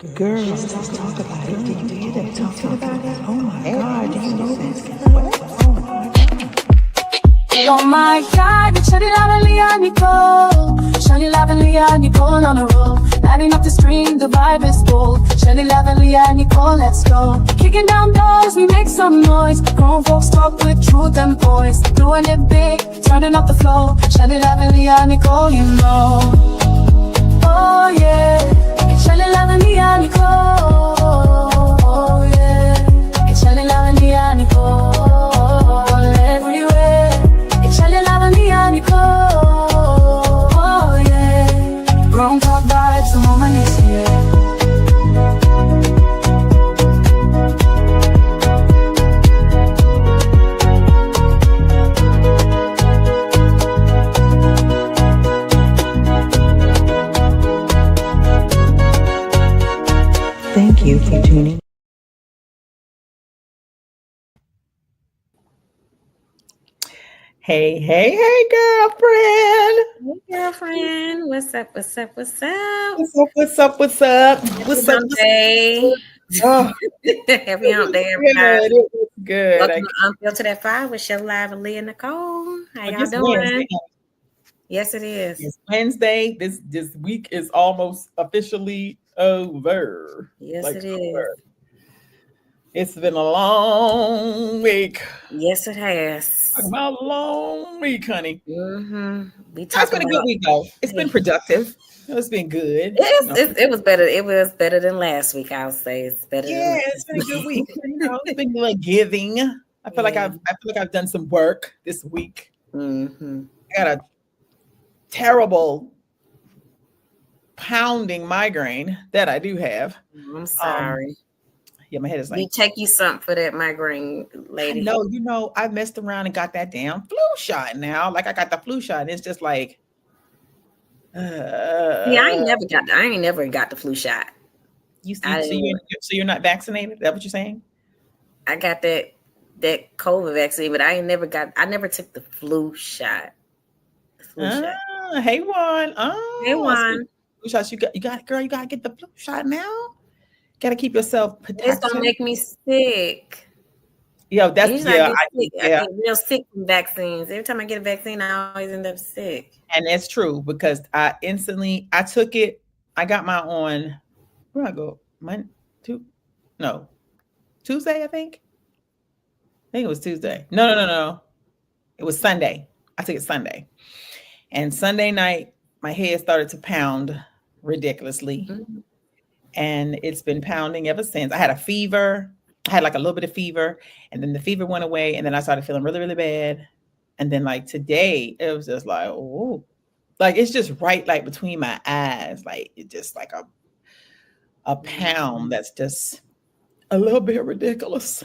Girl, let's talk about it. Did you hear them talking about it? Oh my God, do you know this? Oh my God, Shani Lavely and Nicole. Shani Lavely and Nicole on a roll. Lighting up the stream, the vibe is full. Shani Lavely and Nicole, let's go. Kicking down doors, we make some noise. Grown folks talk with truth and voice. Doing it big, turning up the flow. Shani Lavely and Nicole, you know. Oh yeah, it's Shani Lavely and Nicole. Oh yeah, it's Shani Lavely and Nicole. Oh yeah, grown talk vibes, the moment is here. Thank you for tuning. Hey, girlfriend. Hey, girlfriend. What's up? What's up? What's up? What's up? Happy hump day. Oh, Happy hump day, it everybody. was good. Welcome to Unfiltered at 5 with Shell Live and Leah Nicole. How y'all doing? Wednesday. Yes, it is. It's Wednesday. This week is almost officially over. Yes, it is. It's been a long week. Yes, it has. Talking about a long week, honey. Mm-hmm. It's been a good week, though. It's been productive. It's been good. It was better. It was better than last week. I'll say it's better. Yeah, it's been a good week. It's been like giving. I feel like I've done some work this week. Mm-hmm. I got a terrible pounding migraine that I do have. I'm sorry. Yeah, my head is like. You take you something for that migraine, lady. No, I messed around and got that damn flu shot now. Like I got the flu shot, and it's just like. Yeah, I ain't never got the flu shot. So you're not vaccinated? Is that what you're saying? I got that COVID vaccine, but I never took the flu shot. Hey Juan. Hey Juan. Flu shots, you gotta get the flu shot now. Gotta keep yourself protected. It's gonna make me sick. Yeah, that's I get real sick from vaccines. Every time I get a vaccine, I always end up sick. And that's true because I took it. I got mine on where I go? Tuesday, I think. I think it was Tuesday. No. It was Sunday. I took it Sunday. And Sunday night, my head started to pound ridiculously. Mm-hmm. And it's been pounding ever since. I had a fever. I had like a little bit of fever. And then the fever went away. And then I started feeling really, really bad. And then like today, it was just like, oh. Like it's just right like between my eyes. Like it's just like a pound that's just a little bit ridiculous.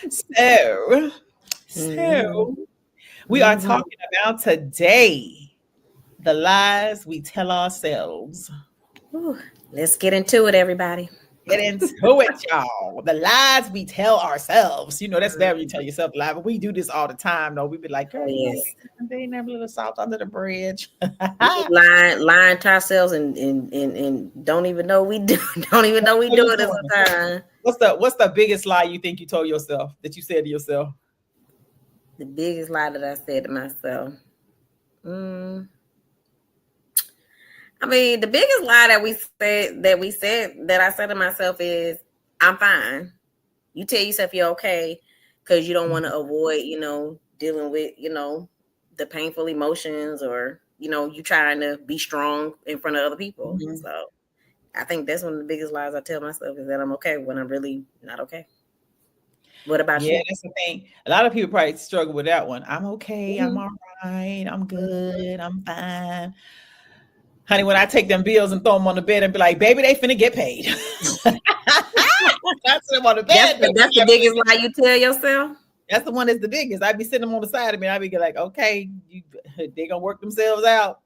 So we are talking about today the lies we tell ourselves. Ooh, let's get into it, everybody. Get into it, y'all. The lies we tell ourselves. You know, that's bad when you tell yourself a lie, but we do this all the time, though. We be like, girl, yes. They ain't have a little salt under the bridge. lying to ourselves and don't even know we do. Don't even know we do it all the time. What's the biggest lie you think you told yourself, that you said to yourself? The biggest lie that I said to myself. I mean, the biggest lie that I said to myself is, I'm fine. You tell yourself you're okay because you don't want to avoid, dealing with, the painful emotions or, you trying to be strong in front of other people. Mm-hmm. So I think that's one of the biggest lies I tell myself is that I'm okay when I'm really not okay. What about you? Yeah, that's the thing. A lot of people probably struggle with that one. I'm okay. Mm-hmm. I'm all right. I'm good. I'm fine. Honey, when I take them bills and throw them on the bed and be like, baby, they finna get paid. That's them on the bed. That's the biggest lie you tell yourself? That's the one that's the biggest. I'd be sitting them on the side of me. I'd be like, okay, they gonna work themselves out.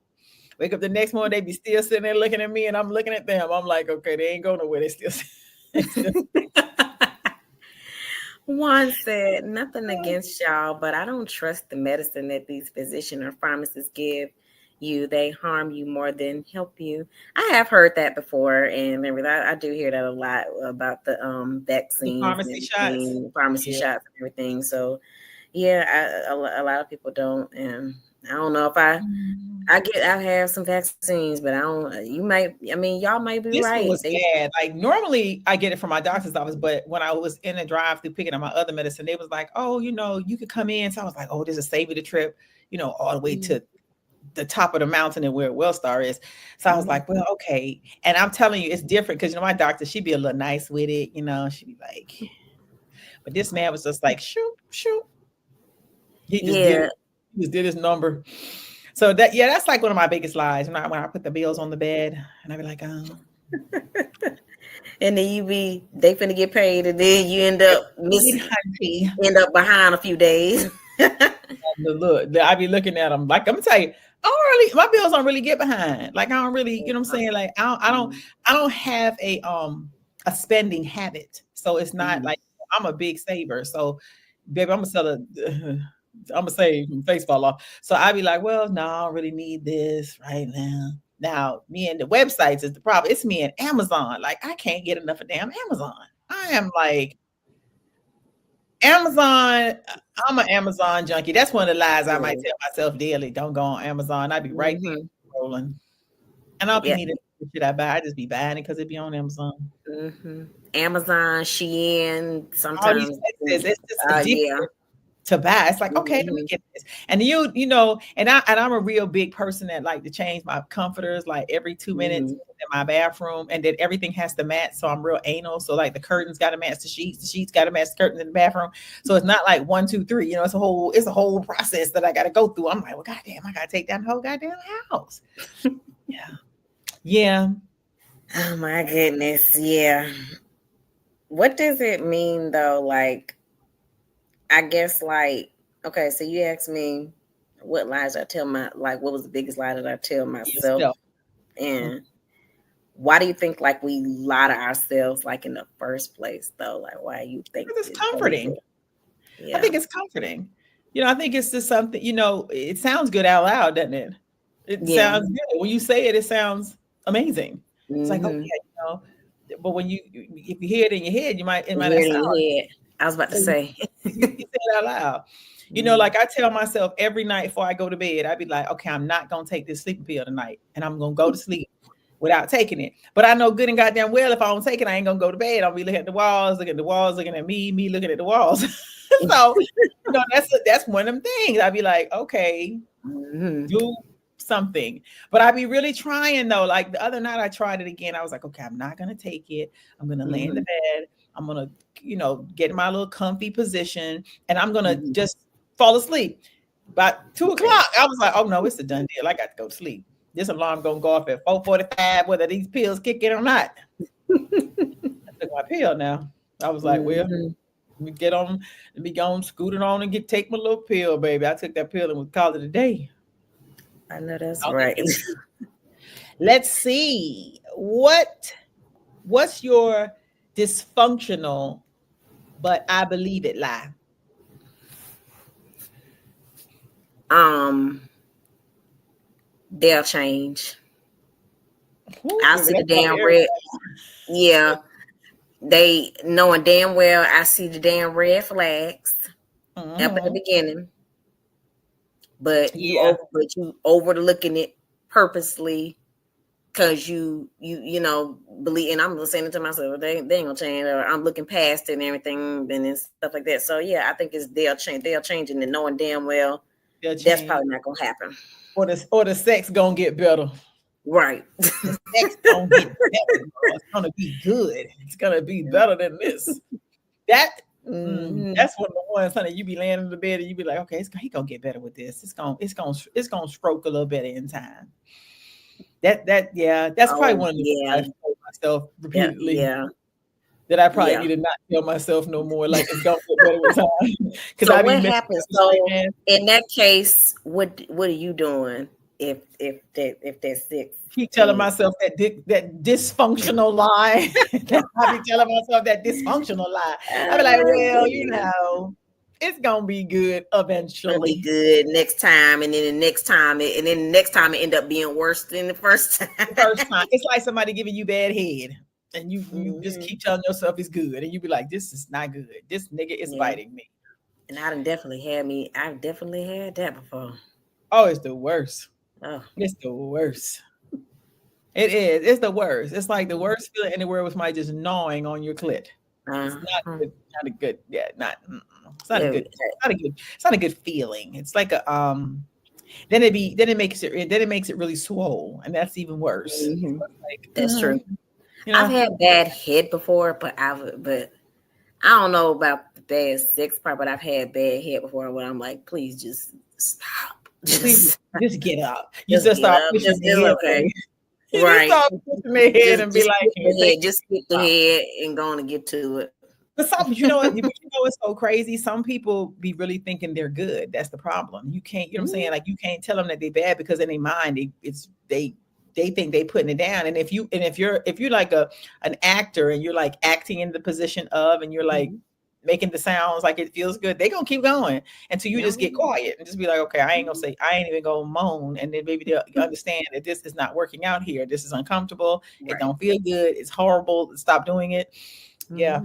Wake up the next morning, they be still sitting there looking at me and I'm looking at them. I'm like, okay, they ain't going nowhere. They still Juan said, nothing against y'all, but I don't trust the medicine that these physicians or pharmacists give. you. They harm you more than help you. I have heard that before, and remember that I do hear that a lot about the The vaccines and pharmacy shots. everything, pharmacy Yeah. shots and everything. So yeah, a lot of people don't, and I don't know if I have some vaccines, but I don't. You might. I mean, y'all might be This one right. was bad. Like normally I get it from my doctor's office, but when I was in the drive-through picking up my other medicine, they was like, "Oh, you could come in." So I was like, "Oh, this is save you the trip, all the way to the top of the mountain and where Wellstar is." So I was like, "Well, okay." And I'm telling you, it's different because my doctor, she'd be a little nice with it, she'd be like, but this man was just like, shoot, shoot. He just did it. He just did his number. So that's like one of my biggest lies when I put the bills on the bed and I be like, oh. And then they finna get paid, and then you end up behind a few days. Look, I be looking at them like I'm gonna tell you, my bills don't really get behind. Like I don't really, you know what I'm saying? Like I don't have a spending habit, so it's not like I'm a big saver. So, baby, I'm gonna save from face fall off. So I be like, well, no, I don't really need this right now. Now, me and the websites is the problem. It's me and Amazon. Like, I can't get enough of damn Amazon. I am like, Amazon, I'm an Amazon junkie. That's one of the lies I might tell myself daily. Don't go on Amazon. I'd be right there rolling. And I'll be needing shit I buy. I just be buying it because it be on Amazon. Amazon, Shein, sometimes. It's just addictive to buy. It's like, okay, let me get this. And and I'm a real big person that like to change my comforters like every 2 minutes in my bathroom, and then everything has to match. So I'm real anal. So like the curtains got to match the sheets got to match the curtains in the bathroom. So it's not like 1, 2, 3. It's a whole process that I got to go through. I'm like, well, goddamn, I got to take down the whole goddamn house. Yeah. Oh my goodness. Yeah. What does it mean though? Like, I guess like, okay, so you asked me what lies I tell what was the biggest lie that I tell myself? And why do you think like we lie to ourselves like in the first place though? Like, why you think it's comforting? I think it's comforting. I think it's just something, it sounds good out loud, doesn't it? It sounds good. When you say it, it sounds amazing. It's like, okay, but when if you hear it in your head, it might not sound. I was about to say. You say it out loud. Like I tell myself every night before I go to bed, I'd be like, okay, I'm not going to take this sleeping pill tonight, and I'm going to go to sleep without taking it. But I know good and goddamn well if I don't take it, I ain't going to go to bed. I'll be looking at the walls, looking at me looking at the walls. So, that's one of them things. I'd be like, okay, do something. But I'd be really trying though. Like the other night I tried it again. I was like, okay, I'm not going to take it. I'm going to lay in the bed. I'm going to, get in my little comfy position, and I'm going to just fall asleep. About 2:00, I was like, oh no, it's a done deal. I got to go to sleep. This alarm going to go off at 4:45, whether these pills kick in or not. I took my pill now. I was like, well, let me go on, scoot it on and take my little pill, baby. I took that pill and we called it a day. I know that's right. Let's see. What's your dysfunctional, but I believe it lie? They'll change. I see the damn red. Yeah. They knowing damn well I see the damn red flags up at the beginning. But you overlooking it purposely because you believe, and I'm saying it to myself, they ain't gonna change, or I'm looking past it and everything and stuff like that. So yeah, I think they'll change, and knowing damn well that's probably not gonna happen. Or the sex gonna get better. Right. The sex gonna get better. It's gonna be good. It's gonna be better than this. That's one of the ones, honey. You be laying in the bed and you be like, okay, he gonna get better with this. It's gonna stroke a little better in time. That's probably one of the things I told myself repeatedly. That I probably need to not tell myself no more. Like it's gonna get better with time. Because so what happens? So in that case, what are you doing if that's sick? Keep telling myself that dysfunctional lie. I be telling myself that dysfunctional lie. I be like, well, It's gonna be good It'll be eventually. good next time, and then the next time, and then the next time it end up being worse than the first time. The first time, it's like somebody giving you bad head, and you just keep telling yourself it's good, and you be like, "This is not good. This nigga is biting me." And I've definitely had that before. Oh, it's the worst. Oh, It's the worst. It is. It's the worst. It's like the worst feeling in the world was somebody just gnawing on your clit. It's not good. Not a good. Yeah, not. It's not a good. It's not a good. It's not a good feeling. It's like a Then it makes it really swole, and that's even worse. Mm-hmm. Like, that's true. You know? I've had bad head before, but I don't know about the bad sex part. But I've had bad head before where I'm like, please just stop. Please just get up. You Just just get start up. pushing It's the okay. head. You Right. just start pushing the head and be like, just skip the head and go on and get to it. But you know what's so crazy? Some people be really thinking they're good. That's the problem. You can't, you know what I'm saying? Like, you can't tell them that they're bad, because in their mind, they think they putting it down. And if you're like an actor, and you're like acting in the position of, and you're like making the sounds like it feels good, they gonna keep going until you just get quiet and just be like, okay, I ain't even gonna moan, and then maybe they'll understand that this is not working out here. This is uncomfortable. Right. It don't feel good. It's horrible. Stop doing it. Yeah.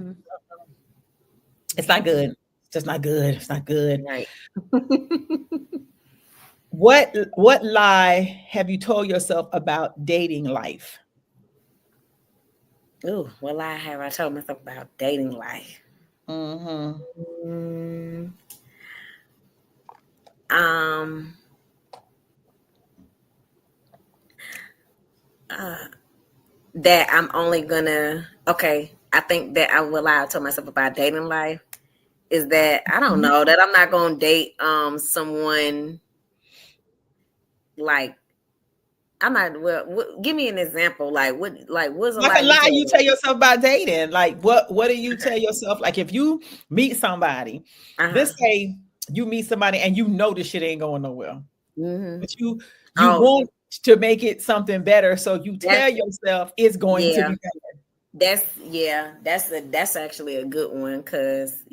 It's not good. It's just not good. It's not good. Right. What lie have you told yourself about dating life? Ooh, what lie have I told myself about dating life? That I'm only gonna I think that I will lie to myself about dating life is that I don't know that I'm not gonna date someone like I'm not. Well, give me an example. Like what's a like a lie you tell yourself about dating? Like what do you tell yourself? Like if you meet somebody, let's say you meet somebody and you know this shit ain't going nowhere, but you want to make it something better, so you tell yourself it's going to be better. That's actually a good one, because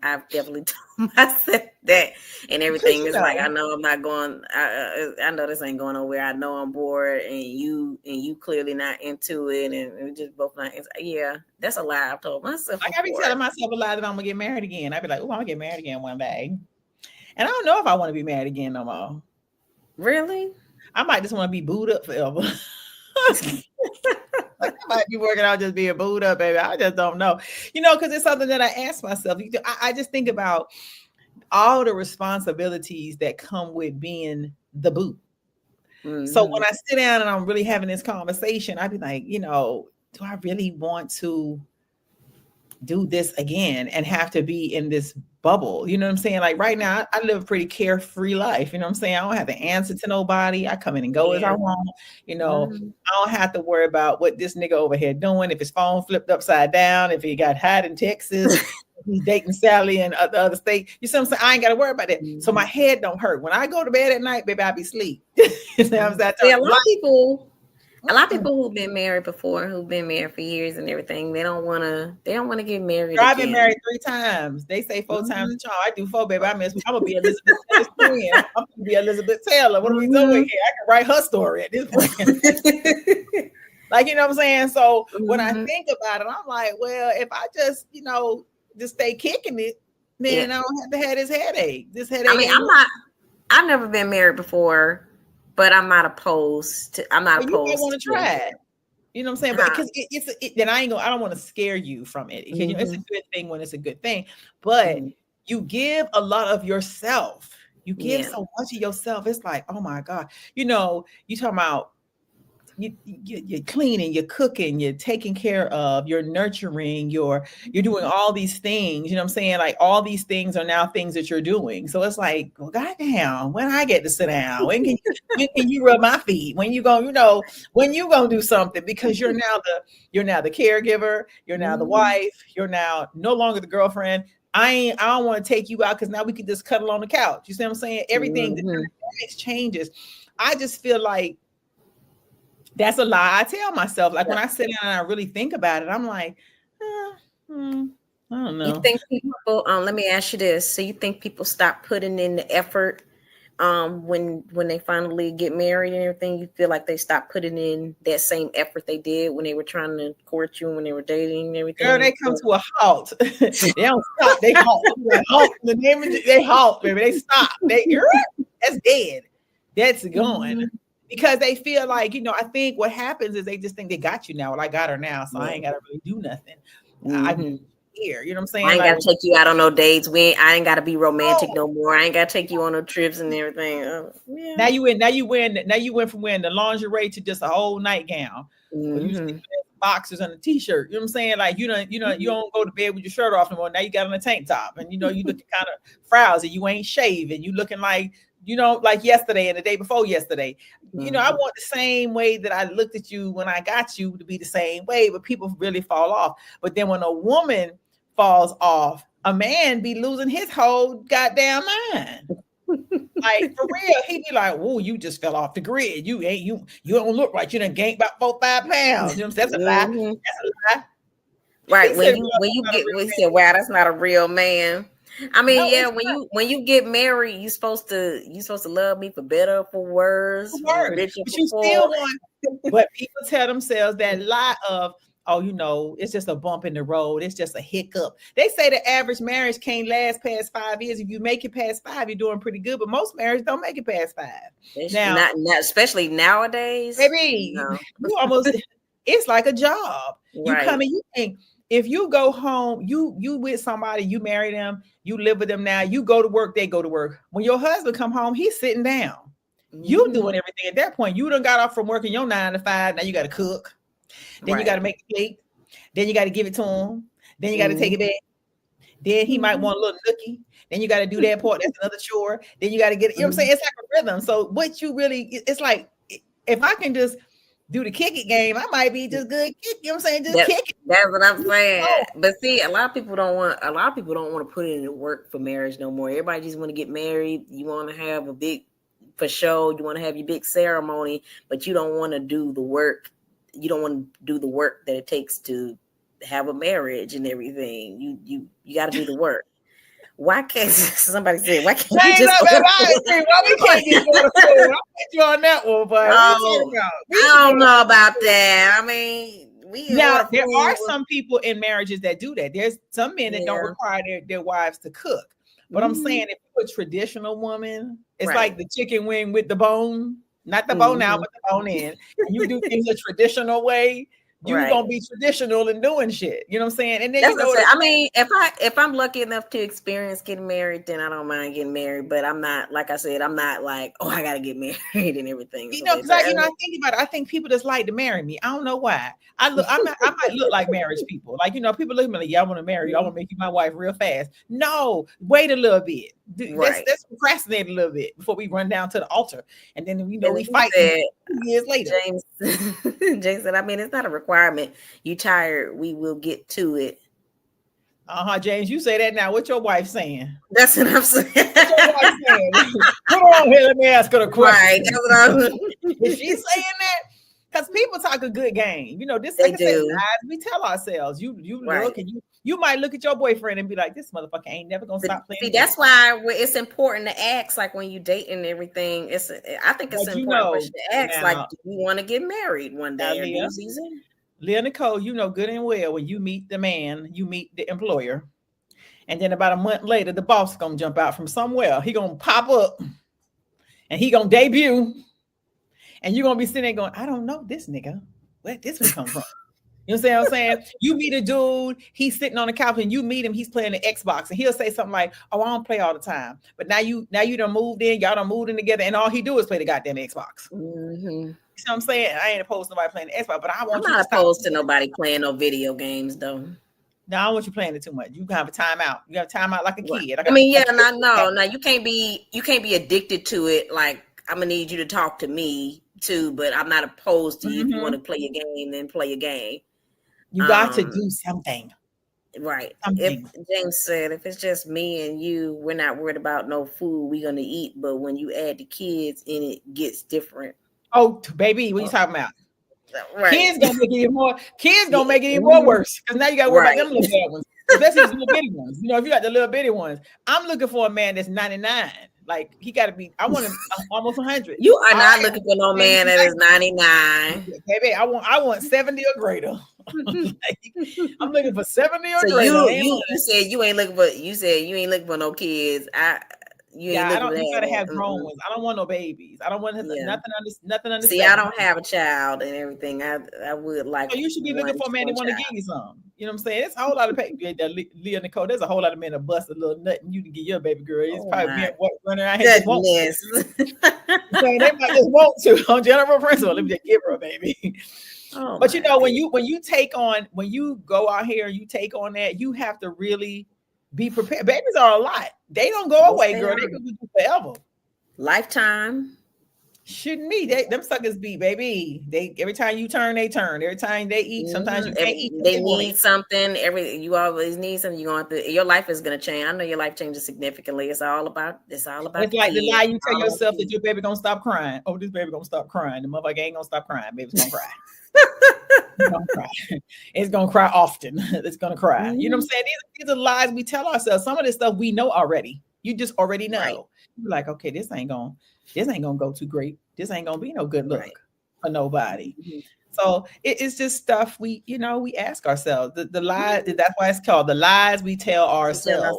I've definitely told myself that, and everything is like, I know I'm not going. I know this ain't going nowhere. I know I'm bored, and you clearly not into it, and we just both not. That's a lie I've told myself. Like I be telling myself a lie that I'm gonna get married again. I'd be like, oh, I'm gonna get married again one day, and I don't know if I want to be married again no more. Really? I might just want to be booed up forever. Like I might be working out just being booed up, baby. I just don't know, because it's something that I ask myself. I just think about all the responsibilities that come with being the boo. So when I sit down and I'm really having this conversation, I'd be like, do I really want to do this again and have to be in this bubble? You know what I'm saying? Like right now, I live a pretty carefree life. You know what I'm saying? I don't have to answer to nobody. I come in and go as I want. I don't have to worry about what this nigga over here doing. If his phone flipped upside down, if he got hot in Texas, he's dating Sally in the other state. You see what I'm saying? I ain't got to worry about that. So my head don't hurt. When I go to bed at night, baby, I be asleep. You know what I'm saying? A lot of people who've been married before, who've been married for years and everything, they don't want to get married. I've been married 3 times. They say 4 times a charm. I do 4, baby. I'm gonna be Elizabeth Taylor's twin. I'm gonna be Elizabeth Taylor. What are we doing here? I can write her story at this point. Like, you know what I'm saying? So when I think about it, I'm like, well, if I just, just stay kicking it, then I don't have to have this headache. I mean, I've never been married before, but I'm not opposed to. I'm not opposed. You might want to try it. You know what I'm saying? But because then I don't want to scare you from it. Because it's a good thing when it's a good thing. But you give a lot of yourself. You give so much of yourself. It's like, oh my God. You talking about you're cleaning, you're cooking, you're taking care of, you're nurturing, you're doing all these things. You know what I'm saying? Like all these things are now things that you're doing. So it's like, well, goddamn, when I get to sit down, when can you rub my feet? When you gonna, when you gonna do something? Because you're now the caregiver, you're now the wife, you're now no longer the girlfriend. I don't want to take you out because now we can just cuddle on the couch. You see what I'm saying? Everything the dynamics changes. I just feel like that's a lie I tell myself. Like when I sit down and I really think about it, I'm like, I don't know. You think people? Let me ask you this. So you think people stop putting in the effort when they finally get married and everything? You feel like they stop putting in that same effort they did when they were trying to court you and when they were dating and everything? Girl, they come to a halt. They don't stop. They halt. Like, halt. The name of they halt, baby. They stop. That's dead. That's going. Because they feel like, I think what happens is they just think they got you now. Well, I got her now, so I ain't got to really do nothing. I can here. You know what I'm saying? I ain't got to take you out on no dates. I ain't got to be romantic no more. I ain't got to take you on no trips and everything. Yeah. Now you went from wearing the lingerie to just a whole nightgown. Boxers and a t-shirt. You know what I'm saying? Like you don't go to bed with your shirt off no more. Now you got on a tank top, and you looking kind of frowsy. You ain't shaving. You looking like like yesterday and the day before yesterday. I want the same way that I looked at you when I got you to be the same way, but people really fall off. But then when a woman falls off, a man be losing his whole goddamn mind. Like for real, he be like, "Whoa, you just fell off the grid. You don't look right. You done gained about 4-5 pounds." You know what I'm saying? That's a lie. That's a lie. Right. We said, "Wow, that's not a real man." I mean, when you get married, you supposed to love me for better, for worse, but you still want. But people tell themselves that lie of, it's just a bump in the road. It's just a hiccup. They say the average marriage can't last past 5 years. If you make it past 5, you're doing pretty good. But most marriages don't make it past 5. Now, not especially nowadays. Baby, it's like a job. Right. You come and you think, if you go home, you with somebody, you marry them, you live with them now, you go to work, they go to work. When your husband come home, he's sitting down. You doing everything at that point. You done got off from working your 9 to 5. Now you got to cook. Then you got to make the plate. Then you got to give it to him. Then you got to take it back. Then he might want a little nookie. Then you got to do that part. That's another chore. Then you got to get it. You know what I'm saying? It's like a rhythm. So what you really, it's like, if I can just do the kick it game, I might be just good kick. You know what I'm saying? Just kick it. That's what I'm saying. But see, a lot of people don't want to put in the work for marriage no more. Everybody just want to get married. You want to have a big, for show. You want to have your big ceremony, but you don't want to do the work. You don't want to do the work that it takes to have a marriage and everything. You got to do the work. Why can't somebody say? Why can't you just? Why we can't get I'll get you on that one, but I don't know about that. I mean, there are some people in marriages that do that. There's some men that don't require their wives to cook. But I'm saying, if you're a traditional woman, it's like the chicken wing with the bone, not the bone out, but the bone in. And you do things a traditional way. You're gonna be traditional and doing shit. You know what I'm saying? And then I mean, if I'm lucky enough to experience getting married, then I don't mind getting married. But I'm not, like I said, I'm not like, oh, I gotta get married and everything. Because I think about it. I think people just like to marry me. I don't know why. I might look like marriage people. Like, people look at me like, yeah, I want to marry you. I want to make you my wife real fast. No, wait a little bit. Let's procrastinate a little bit before we run down to the altar, and then we fight years later. James said, I mean, it's not a requirement. You tired? We will get to it. James, you say that now. What your wife saying? That's what I'm saying. What your wife saying? Come on here, let me ask her a question. Right, that's what I'm. Is she saying that? Because people talk a good game. This they do. We tell ourselves. You look and you might look at your boyfriend and be like, this motherfucker ain't never gonna stop playing. See, that's why it's important to ask, like when you date and everything. I think it's important to ask, like, do you want to get married one day or new season? Leah Nicole, good and well, when you meet the man, you meet the employer, and then about a month later, the boss is gonna jump out from somewhere. He gonna pop up, and he gonna debut. And you're going to be sitting there going, I don't know this nigga. Where this one come from? You know what I'm saying? You meet a dude, he's sitting on the couch, and you meet him, he's playing the Xbox, and he'll say something like, oh, I don't play all the time. But now you done moved in, y'all done moved in together, and all he do is play the goddamn Xbox. Mm-hmm. You know what I'm saying? I ain't opposed to nobody playing the Xbox, but I'm not opposed to nobody playing no video games, though. No, I don't want you playing it too much. You can have a timeout. You have a timeout like a kid. No, you can't be addicted to it. Like, I'm gonna need you to talk to me too, but I'm not opposed to you. If you want to play a game, then play a game. You got to do something. Right. If James said, if it's just me and you, we're not worried about no food we're gonna eat. But when you add the kids in, it gets different. Oh, baby, what you talking about? Right. Kids gonna make it even more. Kids gonna make it even more worse because now you gotta worry about them little bad ones. Especially these little bitty ones. You know, if you got the little bitty ones, I'm looking for a man that's 99. Like he got to be. I want him almost 100. You are not looking for no man that is 99. Baby, I want 70 or greater. Like, I'm looking for 70 or So greater. you said you ain't looking for no kids. You gotta have grown ones. I don't want no babies. I don't want nothing under. See, I don't have a child and everything. I would like. So you should be looking for a man that want to give you some. You know what I'm saying? It's a whole lot of Leah Nicole. There's a whole lot of men that bust a little nut and you can get your baby girl. It's probably men running around here. They might just want to on general principle. Let me just give her a baby. But you know, when you go out here and you take on that, you have to really be prepared. Babies are a lot. They don't go away, girl. They can be forever. Lifetime. Shouldn't be. Them suckers be, baby. They every time you turn, they turn. Every time they eat, sometimes you can't eat. They need something. You always need something. You're going to your life is gonna change. I know your life changes significantly. It's all about. It's like the lie you tell yourself that your baby gonna stop crying. Oh, this baby gonna stop crying. The motherfucker ain't gonna stop crying. Baby's gonna cry. It's gonna cry. It's gonna cry often. It's gonna cry. You know what I'm saying? These are lies we tell ourselves. Some of this stuff we know already. You just already know. Right. You're like, okay, this ain't gonna go too great. This ain't gonna be no good look for nobody. So it's just stuff we ask ourselves. The lies. That's why it's called the lies we tell ourselves.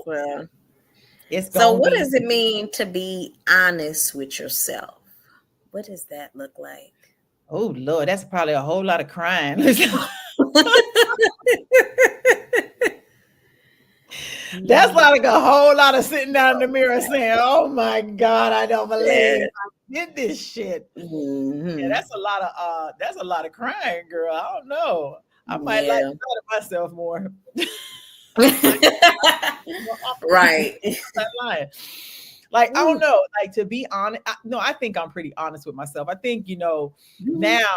So what does it mean to be honest with yourself? What does that look like? Oh Lord, that's probably a whole lot of crying. That's like a whole lot of sitting down in the mirror saying, "Oh my God, I don't believe I did this shit." Yeah, that's a lot of crying, girl. I don't know. I might like to try myself more. Right. Like, I don't know, like to be honest. I think I'm pretty honest with myself. I think, now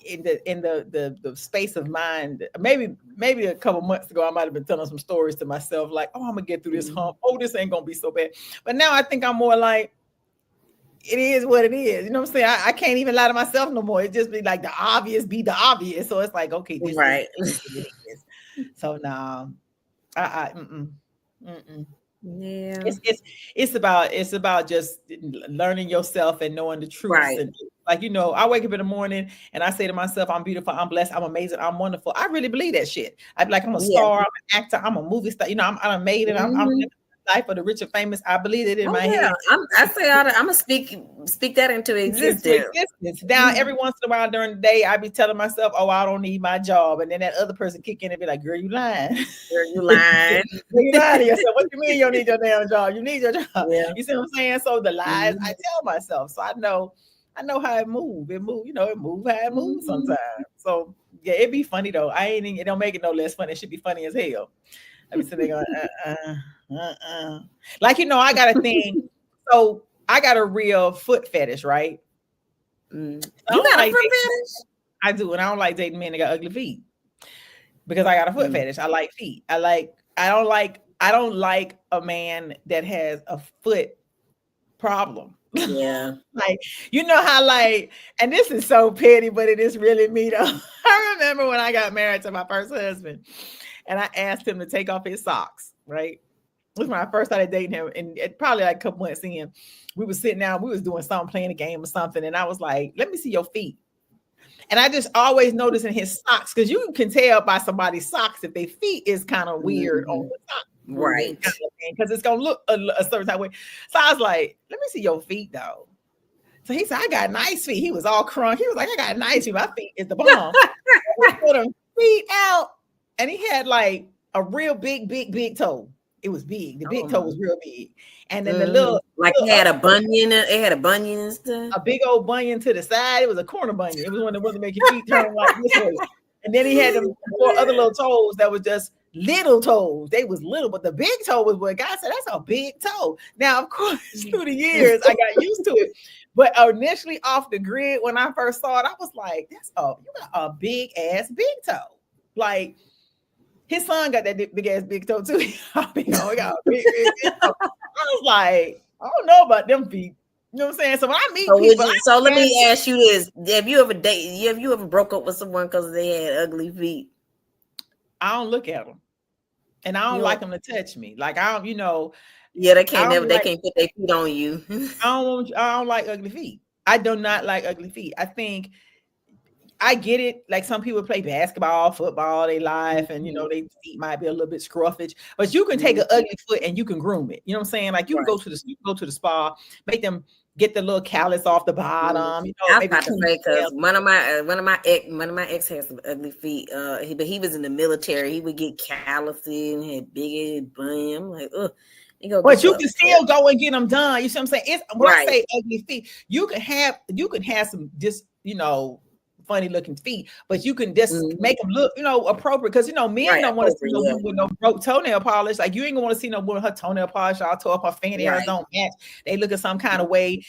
in the space of mind, maybe a couple months ago, I might've been telling some stories to myself, like, oh, I'm gonna get through this hump. Oh, this ain't gonna be so bad. But now I think I'm more like, it is what it is. You know what I'm saying? I can't even lie to myself no more. It just be like the obvious be the obvious. So it's like, okay, this is what it is. So now, Yeah, it's about just learning yourself and knowing the truth. Right. And like, I wake up in the morning and I say to myself, I'm beautiful, I'm blessed, I'm amazing, I'm wonderful. I really believe that shit. I'd be like, I'm a star, I'm an actor, I'm a movie star. I'm made it. I'm living the life of the rich and famous. I believe it in my head. I'm gonna speak that into existence. Now, every once in a while during the day, I be telling myself, oh, I don't need my job. And then that other person kick in and be like, girl, you lying. Girl, you lying. You lying to yourself. What you mean you don't need your damn job? You need your job. Yeah. You see what I'm saying? So the lies I tell myself. So I know how it moves. It moves how it moves sometimes. So yeah, it'd be funny though. It don't make it no less funny. It should be funny as hell. I be sitting there going, Like, I got a thing. So I got a real foot fetish, right? You got a foot fetish? I do, and I don't like dating men that got ugly feet because I got a foot fetish. I like feet. I don't like a man that has a foot problem. Yeah. Like, how and this is so petty, but it is really me though. I remember when I got married to my first husband and I asked him to take off his socks, right? It was when I first started dating him, and it probably like a couple months in, we was sitting down, we was doing something, playing a game or something, and I was like, let me see your feet. And I just always notice in his socks, because you can tell by somebody's socks if their feet is kind of weird on the top. Right. Because it's going to look a certain type of way. So I was like, let me see your feet, though. So he said, I got nice feet. He was all crunk. He was like, I got nice feet. My feet is the bomb. I put them feet out, and he had like a real big toe. It was big. The big toe was real big. And then the little it had a bunion. It had a bunion and stuff. A big old bunion to the side. It was a corner bunion. It was one that wasn't making feet turn like this way. And then he had them 4 other little toes that was just little toes. They was little, but the big toe was what God said, that's a big toe. Now, of course, through the years, I got used to it. But initially off the grid, when I first saw it, I was like, you got a big ass big toe. Like, his son got that big ass big toe too. He got a big toe. I was like, I don't know about them feet. You know what I'm saying? So when I meet people, so let me ask you this: Have you ever broke up with someone because they had ugly feet? I don't look at them. and I don't like them to touch me. Like I don't, Yeah, they I don't like, can't put their feet on you. I don't like ugly feet. I do not like ugly feet. I think I get it. Like some people play basketball, football, they life, and their feet might be a little bit scruffage, but you can take an ugly foot and you can groom it. You know what I'm saying? Like you can go to the spa, make them get the little callus off the bottom. I was about to say, because one of my ex has some ugly feet. But he was in the military. He would get calluses and had big bum. I'm like, ugh. But you can still go and get them done. You see what I'm saying? It's when I say ugly feet, you can have some just funny looking feet, but you can just make them look appropriate, because men don't want to see no woman with no broke toenail polish. Like you ain't gonna want to see no woman with her toenail polish all tore up, her fingernails don't match, they look at some kind of way.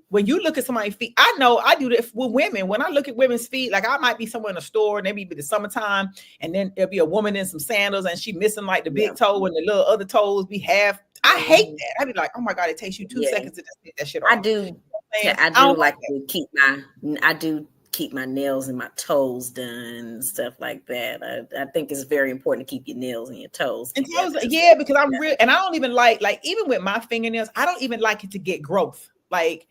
When you look at somebody's feet, I know I do that with women. When I look at women's feet, like I might be somewhere in a store and maybe the summertime, and then there'll be a woman in some sandals and she missing like the big toe and the little other toes be half. I hate that. I'd be like, oh my God, it takes you 2 seconds to just get that shit off. I do like to keep my nails and my toes done and stuff like that. I think it's very important to keep your nails and your toes. And toes, because I'm real, and I don't even like even with my fingernails, I don't even like it to get growth. Like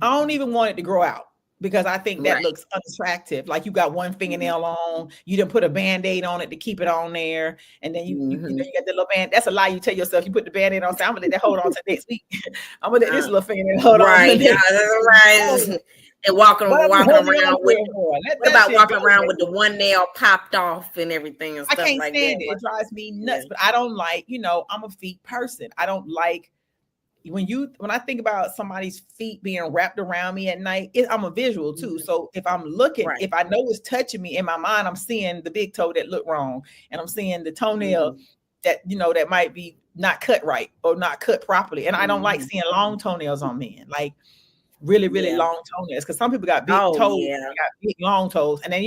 I don't even want it to grow out, because I think that looks unattractive. Like you got one fingernail on, you didn't put a Band-Aid on it to keep it on there, and then you got the little band. That's a lie. You tell yourself you put the Band-Aid on. So I'm gonna let that hold on to next week. I'm gonna let this little fingernail hold on. Right. And walking around with the one nail popped off and everything and stuff like that. I can't stand it. It drives me nuts. But I don't like, I'm a feet person. I don't like when I think about somebody's feet being wrapped around me at night, I'm a visual too. So if I'm looking, if I know it's touching me in my mind, I'm seeing the big toe that looked wrong, and I'm seeing the toenail that that might be not cut right or not cut properly. And I don't like seeing long toenails on men, like really long toenails, because some people got big toes, they got big long toes, and then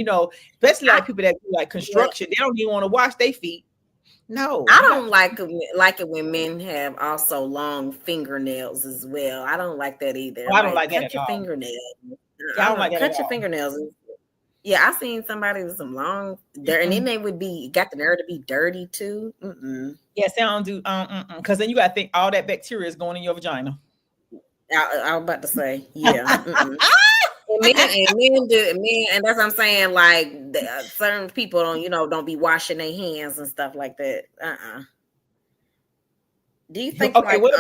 especially like people that do like construction, they don't even want to wash their feet. No, I don't like it when men have also long fingernails as well. I don't like that either. I don't like that at all. Cut your fingernails. I don't like that. Cut your fingernails. Yeah, I seen somebody with some long dirt, and then they would got the nerve to be dirty too. Yes, they don't do because then you got to think all that bacteria is going in your vagina. I was about to say, yeah. And that's what I'm saying. Like certain people don't be washing their hands and stuff like that. Do you think? Okay, what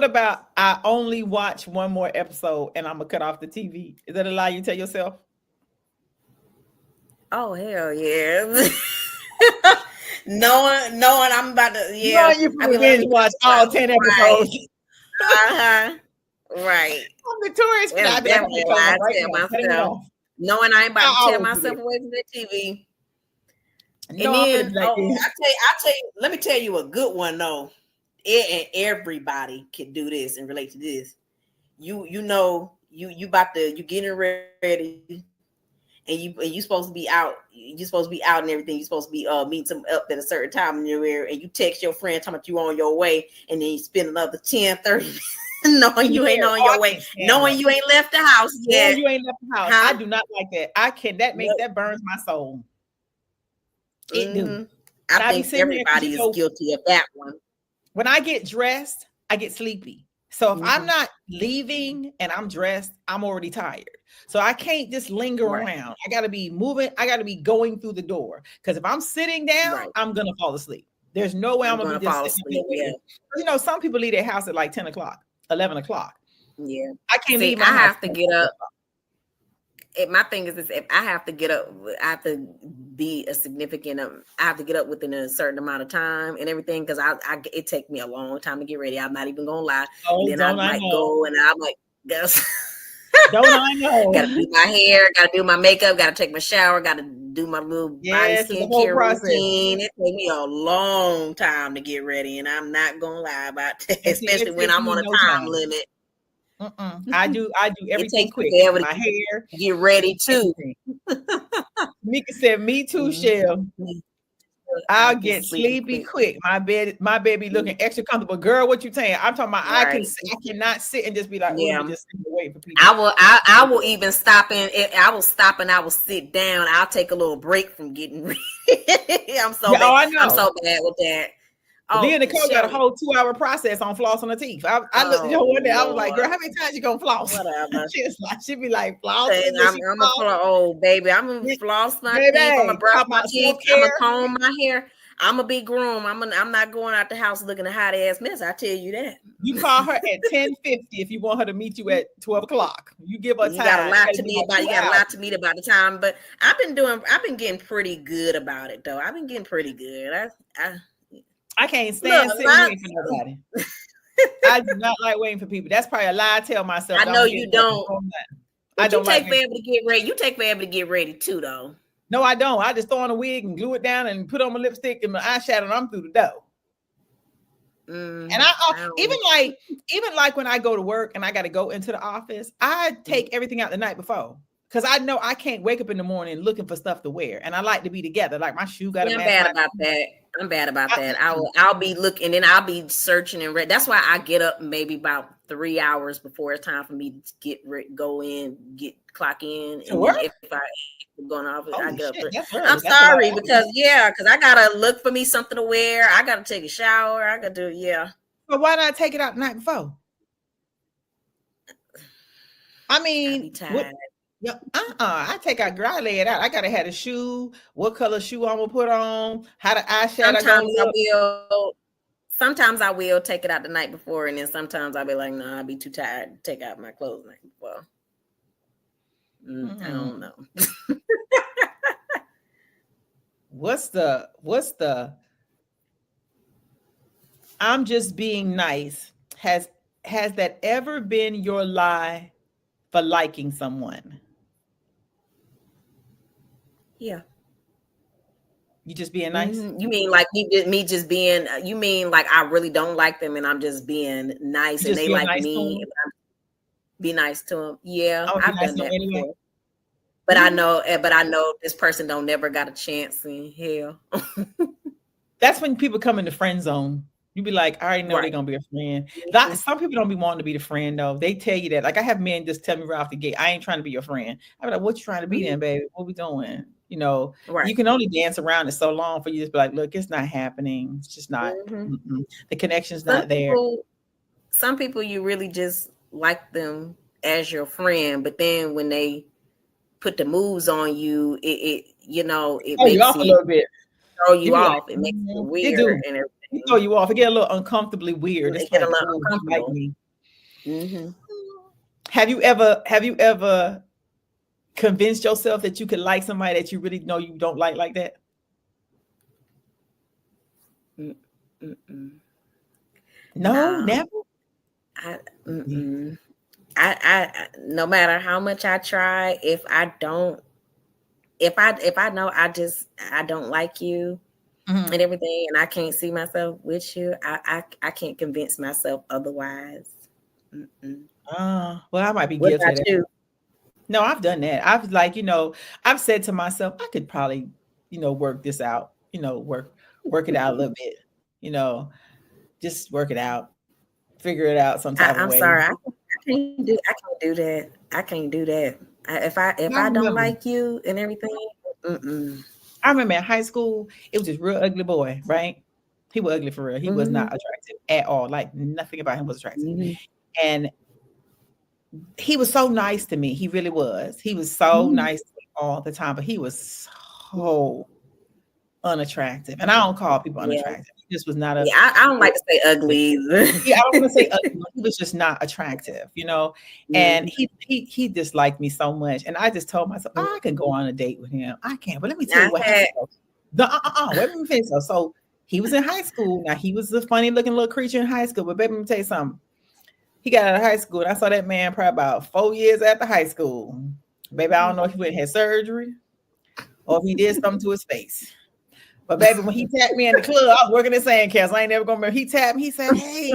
about I only watch one more episode and I'm gonna cut off the TV? Is that a lie you tell yourself? Oh hell yeah! knowing I'm about to you can watch all 10 episodes. Right. I'm notorious for that. Knowing I ain't about to tear myself away from the TV. No, and then, I tell you, let me tell you a good one though. And everybody can do this and relate to this. You getting ready, and you supposed to be out. You're supposed to be out and everything. You're supposed to be meeting some up at a certain time in your area, and you text your friend talking about you on your way, and then you spend another 10, 30 minutes knowing you ain't on your way, knowing you ain't left the house yet. You ain't left the house. I do not like that. That burns my soul. It do. I think everybody is guilty of that one. When I get dressed, I get sleepy. So if I'm not leaving and I'm dressed, I'm already tired. So I can't just linger around. I got to be moving. I got to be going through the door. Because if I'm sitting down, I'm going to fall asleep. There's no way I'm going to be just sitting there. Some people leave their house at like 10 o'clock, 11 o'clock. Yeah. I can't leave my house. I have to get up. My thing is this: if I have to get up, I have to be a significant. I have to get up within a certain amount of time and everything, because it takes me a long time to get ready. I'm not even gonna lie. And then I might go and I'm like, guess. Don't I know? Gotta do my hair, gotta do my makeup, gotta take my shower, gotta do my little body skincare routine. It takes me a long time to get ready, and I'm not gonna lie about that, especially when I'm on a time limit. I do everything quick. My hair, get ready too. Mika said, "Me too, Shell." I'll get sleepy quick. My bed be looking extra comfortable. Girl, what you saying? I'm talking about I cannot sit and just be like, oh, just wait for people. I will even stop and I will sit down. I'll take a little break from getting ready. I'm so bad. I know. I'm so bad with that. Leah Nicole got a whole 2-hour process on flossing her teeth. I looked at her one day. I was like, girl, how many times you gonna floss? Whatever. She'd be like, flossing. I'm gonna floss my teeth. I'm gonna brush my teeth. I'm gonna comb my hair. I'm gonna be groomed. I'm not going out the house looking a hot ass mess. I tell you that. You call her at 10:50 if you want her to meet you at 12 o'clock. You give her time. You gotta lie to me about the time. But I've been getting pretty good about it though. I've been getting pretty good. I can't stand sitting waiting for nobody. I do not like waiting for people. That's probably a lie I tell myself. I know you don't. I don't take forever to get ready. You take forever to get ready too, though. No, I don't. I just throw on a wig and glue it down and put on my lipstick and my eyeshadow, and I'm through the door. And I even like when I go to work and I got to go into the office, I take everything out the night before. Because I know I can't wake up in the morning looking for stuff to wear, and I like to be together. Like my shoe got to match. I'm bad about that. I'll be looking, and then I'll be searching and read. That's why I get up maybe about 3 hours before it's time for me to clock in. And if I go in the office, I get up. I'm sorry because I gotta look for me something to wear. I gotta take a shower. I gotta do But why not take it out the night before? I mean, I take out, girl, I lay it out. I gotta have a shoe, what color shoe I'm gonna put on, how the eyeshadow. Sometimes I will take it out the night before, and then sometimes I'll be like, no, I'll be too tired to take out my clothes the night before. I don't know. What's the I'm just being nice. Has that ever been your lie for liking someone? Yeah. You just being nice? Mm-hmm. You mean like me just being, you mean like I really don't like them and I'm just being nice and they like nice me and I'm be nice to them. Yeah, I've done that before. But I know this person don't never got a chance in hell. That's when people come in the friend zone. You be like, I already know they're gonna be a friend. Some people don't be wanting to be the friend though. They tell you that. Like I have men just tell me right off the gate, I ain't trying to be your friend. I be like, what you trying to be then, baby? What we doing? You know, you can only dance around it so long for you to be like, look, it's not happening. It's just not. The connection's not there. Some people you really just like them as your friend, but then when they put the moves on you, it makes you off a little bit. Throw you off. It makes it weird and everything. It throw you off. It get a little uncomfortably weird. It get a little uncomfortable. Have you ever convinced yourself that you could like somebody that you really know you don't like that? No, never. I no matter how much I try, if I know I don't like you and everything, and I can't see myself with you, I can't convince myself otherwise. Well, I might be guilty of that. No, I've done that. I've I've said to myself, I could probably, work this out, work it out a little bit, just work it out, figure it out sometime. I'm sorry. I can't do that. I can't do that. If I don't like you and everything. I remember in high school, it was this real ugly boy, right? He was ugly for real. He was not attractive at all. Like nothing about him was attractive. And he was so nice to me. He really was. He was so nice to me all the time, but he was so unattractive. And I don't call people unattractive. He just was not I don't like to say ugly either. I don't want to say ugly. He was just not attractive, and he disliked me so much. And I just told myself, I can go on a date with him. I can, but let me tell you what happened. Let me finish. So he was in high school. Now he was a funny looking little creature in high school, but baby, let me tell you something. He got out of high school, and I saw that man probably about 4 years after high school. Baby, I don't know if he went and had surgery or if he did something to his face. But baby, when he tapped me in the club, I was working at Sandcastle. I ain't never gonna remember. He tapped me. He said, "Hey,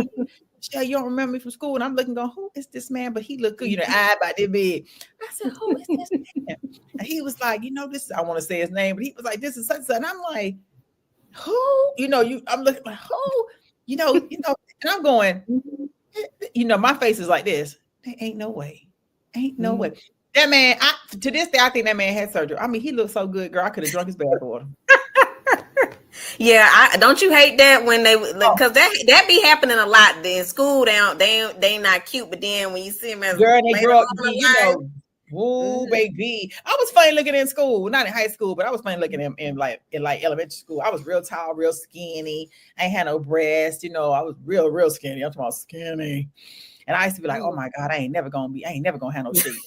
Michelle, you don't remember me from school?" And I'm looking, going, "Who is this man?" But he looked good. Eye about this big. I said, "Who is this man?" And he was like, "This." I want to say his name, but he was like, "This is such and such." And I'm like, who, I'm looking like, who, and I'm going, my face is like this. There ain't no way. Ain't no way. That man, to this day, I think that man had surgery. I mean, he looked so good, girl. I could have drunk his bath water. Yeah, don't you hate that when they, because that be happening a lot. In school, they not cute, but then when you see them as girl, they grow up, baby. I was funny looking in school, not in high school, but I was funny looking in like elementary school. I was real tall, real skinny. I ain't had no breast, I was real skinny. I'm talking about skinny. And I used to be like, oh my God, I ain't never gonna have no teeth.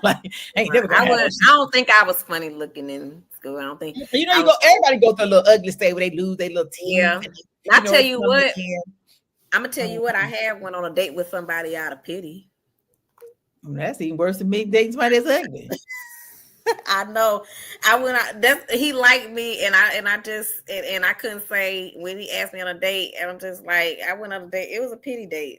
Like, I ain't never gonna have no teeth. I don't think I was funny looking in school. I don't think. Everybody go through a little ugly stage where they lose their little teeth. Yeah. I tell you what, I'm gonna tell you what, I had went on a date with somebody out of pity. That's even worse than me dating somebody that's ugly. I know. He liked me, and I couldn't say when he asked me on a date, and I'm just like, I went on a date. It was a pity date.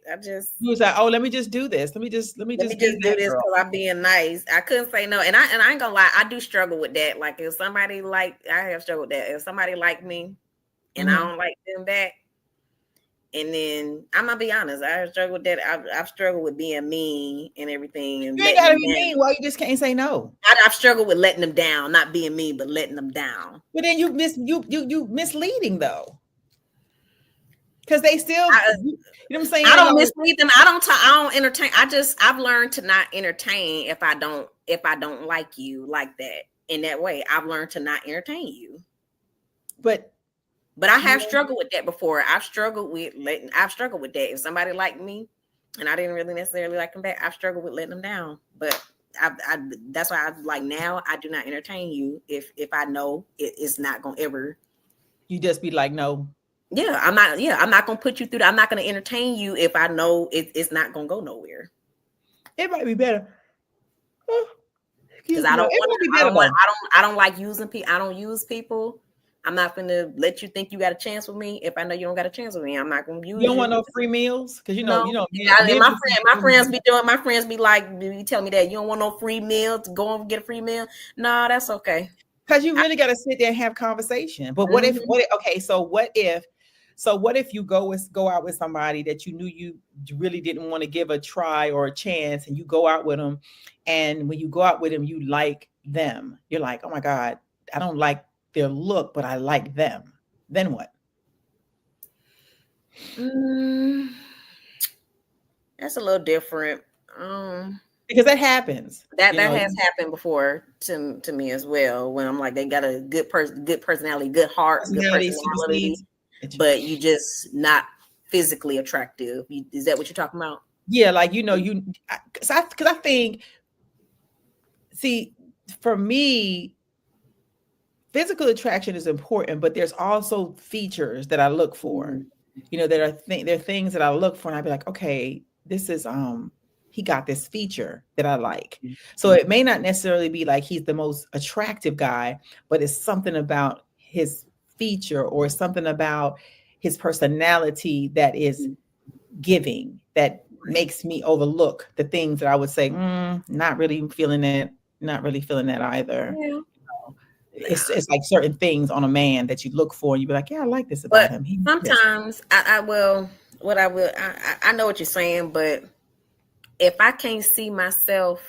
He was like, oh, let me just do this. Let me just do this because I'm being nice. I couldn't say no, and I ain't gonna lie, I do struggle with that. Like if somebody I have struggled with that. If somebody like me, and I don't like them back. And then I'm gonna be honest, I struggle with that. I've struggled with being mean and everything. And you ain't gotta be mean. Well, you just can't say no. I've struggled with letting them down, not being mean, but letting them down. But then you misleading though, because they still. You know what I'm saying? I don't mislead them. I don't entertain. I've learned to not entertain if I don't like you like that in that way. I've learned to not entertain you. But I have struggled with that before. I've struggled with that. If somebody liked me and I didn't really necessarily like them back, I've struggled with letting them down. But that's why I like now I do not entertain you if I know it's not gonna ever. You just be like, no. Yeah, I'm not gonna put you through that. I'm not gonna entertain you if I know it's not gonna go nowhere. It might be better. Because I don't like using people. I don't use people. I'm not gonna let you think you got a chance with me if I know you don't got a chance with me. I'm not gonna use you. You don't want no free meals because my friends be like, be telling me that you don't want no free meal to go and get a free meal. No, that's okay. Because you really got to sit there and have conversation. But what if you go out with somebody that you knew you really didn't want to give a try or a chance, and you go out with them, and when you go out with them, you like them. You're like, oh my God, I don't like their look, but I like them. Then what? That's a little different. Because that happens. That has happened before to me as well. When I'm like, they got a good personality, good heart, good personality, but you just not physically attractive. Is that what you're talking about? Yeah, like because I think, see, for me, physical attraction is important, but there's also features that I look for. There are things that I look for, and I'd be like, okay, this is he got this feature that I like. So it may not necessarily be like he's the most attractive guy, but it's something about his feature or something about his personality that is giving, that makes me overlook the things that I would say, not really feeling that either. Yeah. It's like certain things on a man that you look for and you be like, yeah, I like this about him. Sometimes I know what you're saying, but if I can't see myself,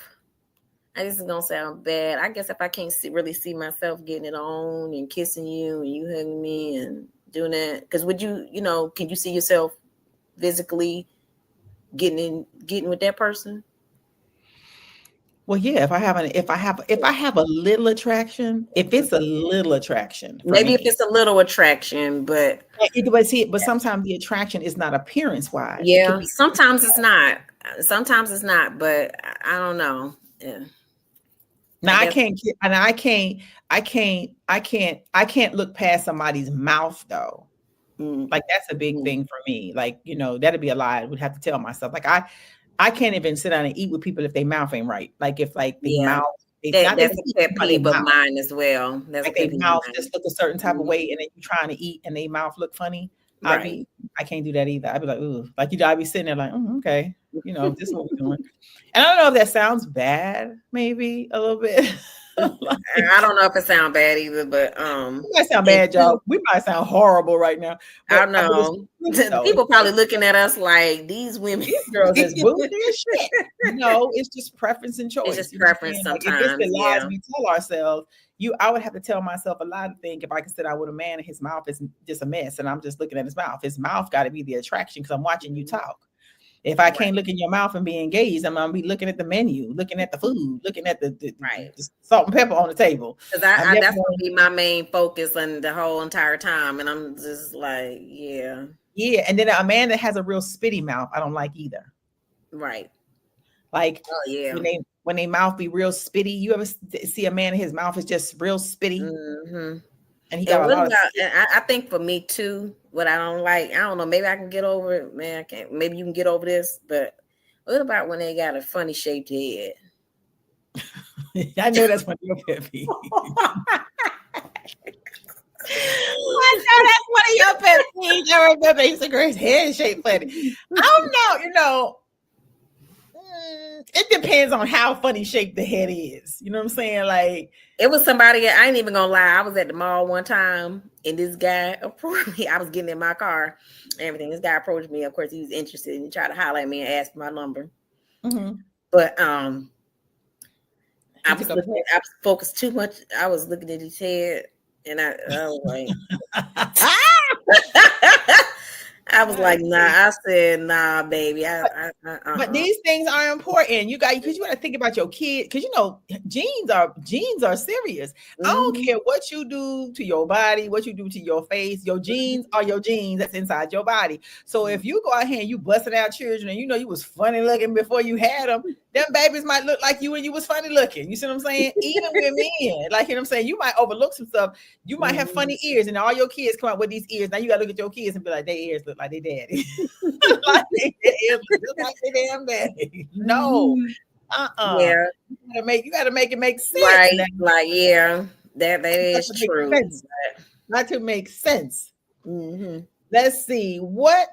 this is gonna sound bad. I guess if I can't really see myself getting it on and kissing you and you hugging me and doing that, because would you, can you see yourself physically getting with that person? Well, yeah, if I have a little attraction, if it's a little attraction, maybe if it's a little attraction, but sometimes the attraction is not appearance wise. Yeah, sometimes it's not. But I don't know. Yeah. Now I can't look past somebody's mouth though. Like that's a big thing for me. Like, that'd be a lie. I would have to tell myself. Like I can't even sit down and eat with people if their mouth ain't right. Like if the mouth, that's a pet peeve of mine as well. That's like their mouth just look a certain type of way, and then you trying to eat and their mouth look funny. Right. I can't do that either. I'd be like, ooh, like I'd be sitting there like, okay, this is what we're doing. And I don't know if that sounds bad, maybe a little bit. Like, I don't know if it sounds bad either, but it might sound bad, y'all. We might sound horrible right now. I But know though. people probably looking at us like these women. These girls is booty as shit. No, it's just preference and choice. It's just You know what I'm preference saying? Like, sometimes. if it's the lies Yeah. we tell ourselves, I would have to tell myself a lie to think if I could sit down with a man and his mouth is just a mess and I'm just looking at his mouth. His mouth got to be the attraction because I'm watching you talk. If I can't look in your mouth and be engaged, I'm gonna be looking at the menu, looking at the food, looking at the salt and pepper on the table. Because that's gonna be my main focus on the whole entire time, and I'm just like, yeah. And then a man that has a real spitty mouth, I don't like either. Right. Like, oh yeah, when they mouth be real spitty. You ever see a man and his mouth is just real spitty? Mm-hmm. And he got a lot of. I think for me too, what I don't like, I don't know, maybe I can get over it, man. I can't. Maybe you can get over this, but what about when they got a funny shaped head? I know that's one of your pet peeves. I know that's one of your pet peeves. I remember Instagram's head shaped funny. I don't know, it depends on how funny shaped the head is. You know what I'm saying? Like, it was somebody, I ain't even gonna lie. I was at the mall one time and this guy approached me. I was getting in my car and everything. This guy approached me. Of course, he was interested and he tried to holler at me and ask for my number. Mm-hmm. But I was focused too much. I was looking at his head and I was like, I was like, nah. I said, nah, baby. But these things are important. You got because you got to think about your kid. Because genes are serious. Mm-hmm. I don't care what you do to your body, what you do to your face. Your genes are your genes. That's inside your body. So if you go out here and you busting out children, and you was funny looking before you had them, them babies might look like you when you was funny looking. You see what I'm saying? Even with men, like, you know what I'm saying, you might overlook some stuff. You might have funny ears, and all your kids come out with these ears. Now you got to look at your kids and be like, their ears look like their daddy. Like their ears look like their damn daddy. No. Yeah. You gotta make it make sense. Right. Like, yeah, that is true. Not to make sense. Mm-hmm. Let's see. What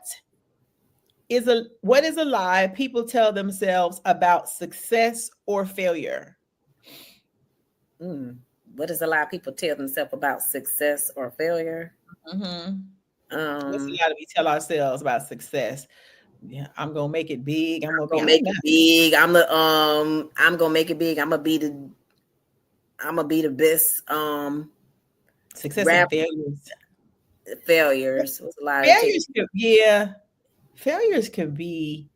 is a lie people tell themselves about success or failure? What is a lie people tell themselves about success or failure? Mm-hmm. What's a lie we tell ourselves about success? Yeah, I'm gonna make it big. I'm gonna make it big. I'm gonna make it big. I'm gonna be the best. Success and failures. Failures. What's a lie? Failures could be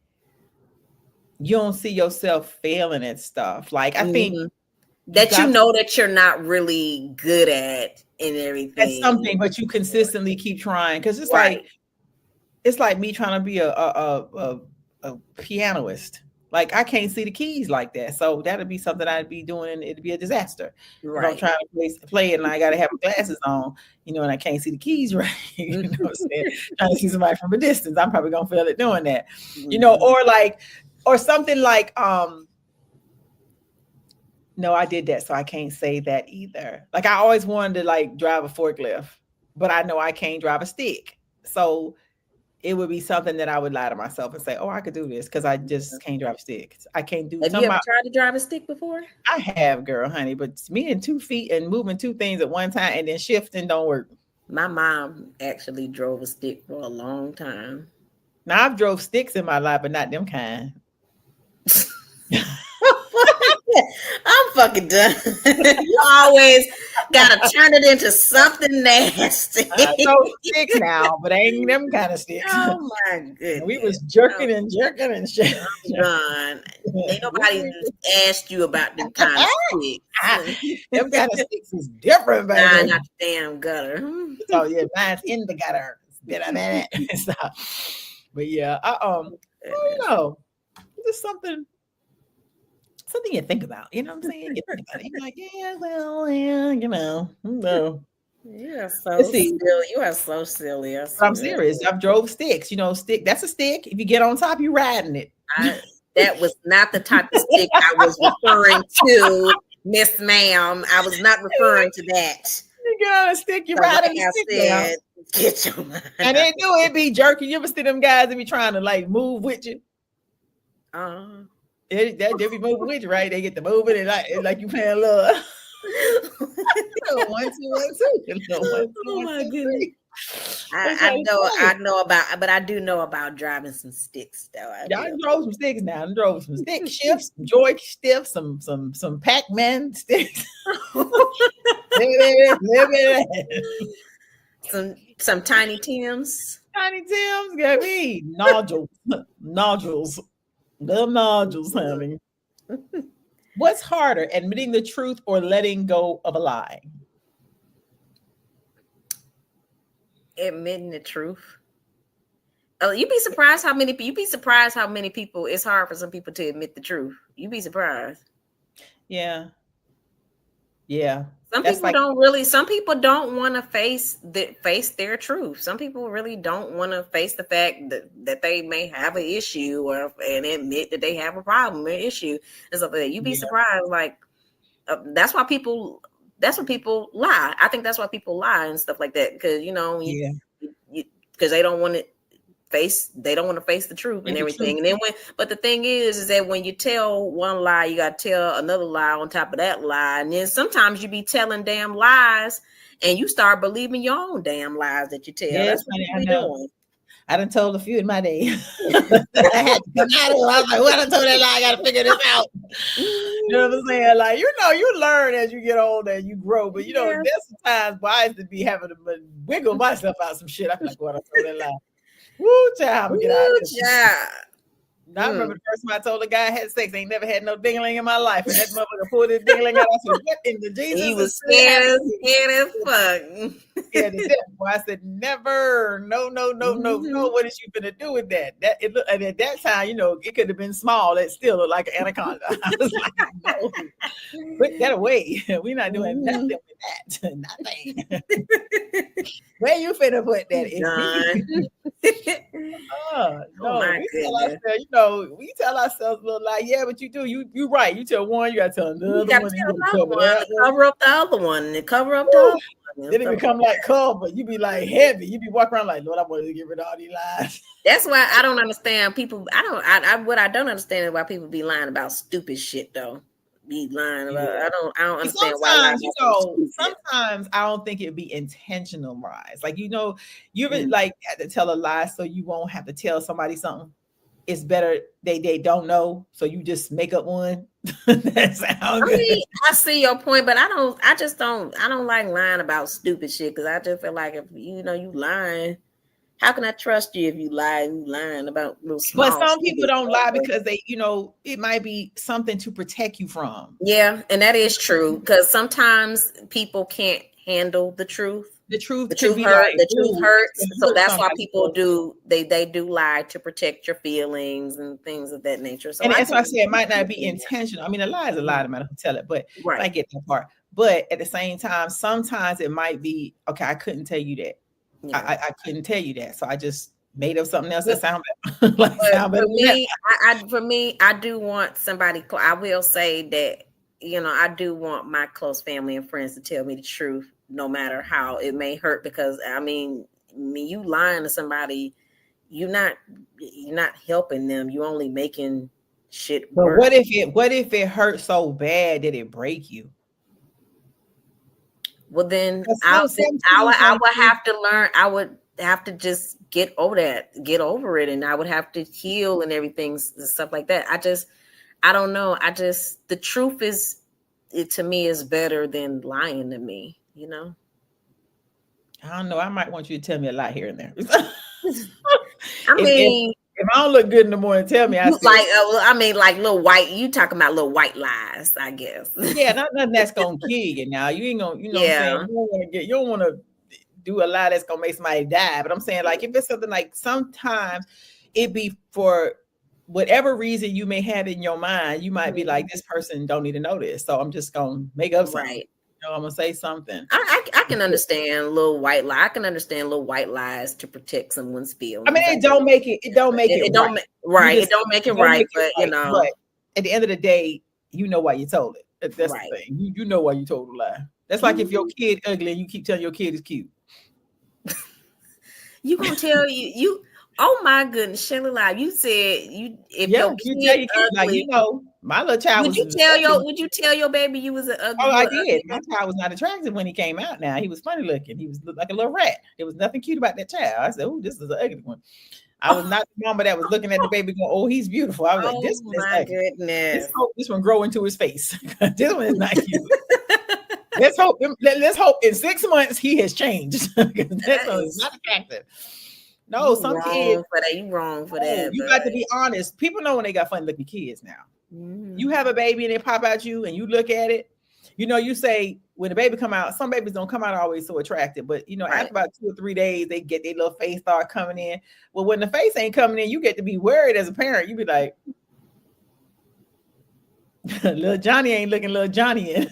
you don't see yourself failing at stuff. Like, I think that that you're not really good at and everything. That's something, but you consistently keep trying because it's like me trying to be a pianist. Like, I can't see the keys like that, so that'd be something I'd be doing. It'd be a disaster. Right. If I'm trying to play it and I got to have glasses on, and I can't see the keys right. You know what I'm saying? Trying to see somebody from a distance, I'm probably gonna fail at doing that. Or something like no, I did that, so I can't say that either. Like, I always wanted to drive a forklift, but I know I can't drive a stick. So it would be something that I would lie to myself and say, oh, I could do this because I just can't drive a stick. I can't do. Have you ever tried to drive a stick before? I have, girl, honey, but me and 2 feet and moving 2 things at one time and then shifting don't work. My mom actually drove a stick for a long time. Now, I've drove sticks in my life, but not them kind. I'm fucking done. You always gotta turn it into something nasty. I know sticks now, but ain't them kind of sticks. Oh my goodness. We was jerking and shit. Done. Ain't nobody asked you about them kind of sticks. Them kind of sticks is different, baby. Nah, not the damn gutter. Oh yeah, mine's in the gutter. It's better than it. But yeah, I don't know. Just something you think about, you know what I'm saying? You think about it. You're like, yeah, well, yeah, no. You are so silly. You are so silly. I'm serious. I've drove sticks. Stick. That's a stick. If you get on top, you're riding it. That was not the type of stick I was referring to, Miss Ma'am. I was not referring to that. You get on a stick, you ride a stick. Get your mind. And they do it be jerking. You ever see them guys that be trying to move with you? They be moving with you, right? They get to moving and like you playing love. Little 1 2 1 2. Little 1 2 Oh 1 my 2 goodness. 3. I know about, but I do know about driving some sticks though. Y'all drove some sticks now. I drove some stick shifts, some joy sticks, some Pac-Man sticks. some Tiny Tims. Tiny Tim's got me nodules, little nodules, honey. What's harder, admitting the truth or letting go of a lie? Admitting the truth. Oh, you'd be surprised how many people. It's hard for some people to admit the truth. You'd be surprised. Yeah. Some people don't want to face their truth. Some people really don't want to face the fact that they may have an issue and admit that they have a problem, an issue, and stuff like that. You'd be surprised. Like that's why people lie. I think that's why people lie and stuff like that, because because they don't want to face the truth and everything. And then but the thing is that when you tell one lie, you got to tell another lie on top of that lie, and then sometimes you be telling damn lies and you start believing your own damn lies that you tell. That's what you be doing. I done told a few in my day. I had to come out of it. I was like, well, I done told that lie. I got to figure this out. You know what I'm saying? Like, you learn as you get older and you grow. But, there's sometimes where I used to be having to wiggle myself out some shit. I feel like, what I told that lie. Woo, child, I'm get out of this. I remember the first time I told a guy I had sex. I ain't never had no dingling in my life. And that motherfucker pulled his dingling out. I said, what in the Jesus? He was scared as fuck. Yeah, the death. Boy, I said, never. No. What is you gonna do with that? And at that time, it could have been small. It still looked like an anaconda. I was like, no, put that away. We're not doing nothing with that. Nothing. Where you finna put that? We tell ourselves a little lie. Yeah, but you do. You right. You tell one, you gotta tell another one. Cover up the other one and cover up the other one. Then it become like cover. You be like heavy. You be walking around like, Lord, I wanted to get rid of all these lies. That's why I don't understand people. What I don't understand is why people be lying about stupid shit though. Be lying about. I don't understand why. Sometimes I don't think it'd be intentional lies. Like you really like had to tell a lie so you won't have to tell somebody something. It's better they don't know, so you just make up one. That sounds good. I see your point, but I don't like lying about stupid shit, because I just feel like if you lying, how can I trust you if you lying about little small? But some people don't lie because they, it might be something to protect you from. Yeah, and that is true, because sometimes people can't handle the truth. The truth hurts. So that's why people do lie to protect your feelings and things of that nature. So that's why I say it might not be intentional. I mean, a lie is a lie, no matter who tell it, but I get that part. But at the same time, sometimes it might be, okay, I couldn't tell you that. Yeah. I couldn't tell you that. So I just made up something else that sound better. For me, I do want somebody, I will say that, I do want my close family and friends to tell me the truth, no matter how it may hurt, because I mean you lying to somebody, you're not helping them. You're only making shit worse. But what if it hurt so bad that it break you? Well, then I would have to learn. I would have to just get over it, and I would have to heal and everything, stuff like that. I don't know. The truth to me is better than lying to me. I don't know. I might want you to tell me a lie here and there. I mean, if I don't look good in the morning, tell me. Like little white. You talking about little white lies, I guess. Yeah, nothing that's gonna kill you. Now you ain't gonna, what I'm saying? You don't want to do a lie that's gonna make somebody die. But I'm saying, like, if it's something like sometimes it be for whatever reason you may have in your mind, you might be like, this person don't need to know this, so I'm just gonna make up something. Right. I'm gonna say something. I can understand little white lie. I can understand little white lies to protect someone's feelings. I mean, it don't make it right. It don't make it right, but But at the end of the day, you know why you told it. That's the thing. You know why you told a lie. That's like if your kid ugly and you keep telling your kid is cute. You gonna tell you Oh my goodness, Shelly Live. You said if Yeah, your you tell kid your kids, like, ugly, my little child was. would you tell your baby you was an ugly? Oh, I little did. My ugly child was not attractive when he came out. Now he was funny looking. He was looked like a little rat. There was nothing cute about that child. I said, "Oh, this is an ugly one." I was not the mama that was looking at the baby going, "Oh, he's beautiful." I was like, "This Oh one is my ugly. goodness. This one grow into his face. This one is not cute." Let's hope. Let's hope in 6 months he has changed. That one is not attractive. No, You some kids. wrong for that. You wrong for that. You got to be honest. People know when they got funny looking kids now. You have a baby and they pop out you and you look at it. You say when the baby come out, some babies don't come out always so attractive, but after about 2 or 3 days, they get their little face start coming in. Well, when the face ain't coming in, you get to be worried as a parent. You be like, little Johnny ain't looking little Johnny in.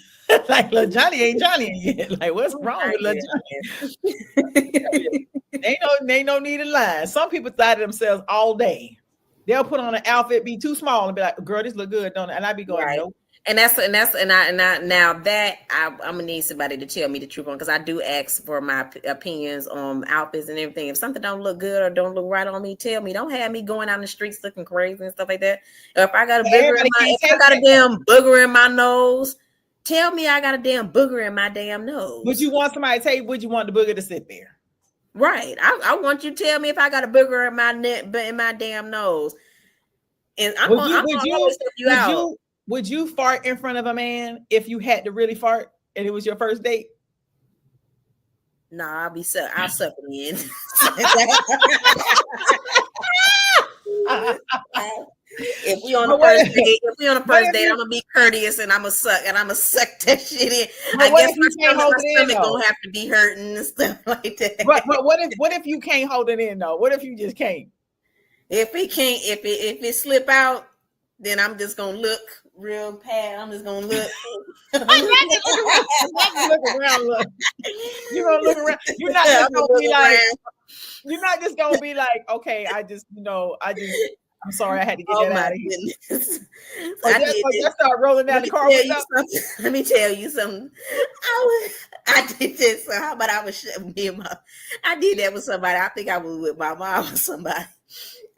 Like little Johnny ain't Johnny in yet. Like what's wrong with little Johnny? They no need to lie. Some people thought of themselves all day. They'll put on an outfit, be too small, and be like, "Girl, this look good, don't it?" And I be going, "Nope." And I now that I'm gonna need somebody to tell me the truth on, because I do ask for my opinions on outfits and everything. If something don't look good or don't look right on me, tell me. Don't have me going out in the streets looking crazy and stuff like that. Or if I got a damn booger in my nose, tell me I got a damn booger in my damn nose. Would you want somebody to tell you? Would you want the booger to sit there? Right. I want you to tell me if I got a booger in my damn nose. And would you fart in front of a man if you had to really fart and it was your first date? Nah, I'll suck it in. If we on the first date, I'm gonna be courteous and I'm gonna suck that shit in. I guess my stomach gonna have to be hurting and stuff like that. But what if you can't hold it in though? What if you just can't? If it slip out, then I'm just gonna look real bad. I'm just gonna look. Look around. Look. You're gonna look around. You're not just gonna be like. You're not just gonna be like, okay, I'm sorry, I had to get that out of here. I start rolling down the car. Let me tell you something. I did this. So how about I did that with somebody. I think I was with my mom or somebody.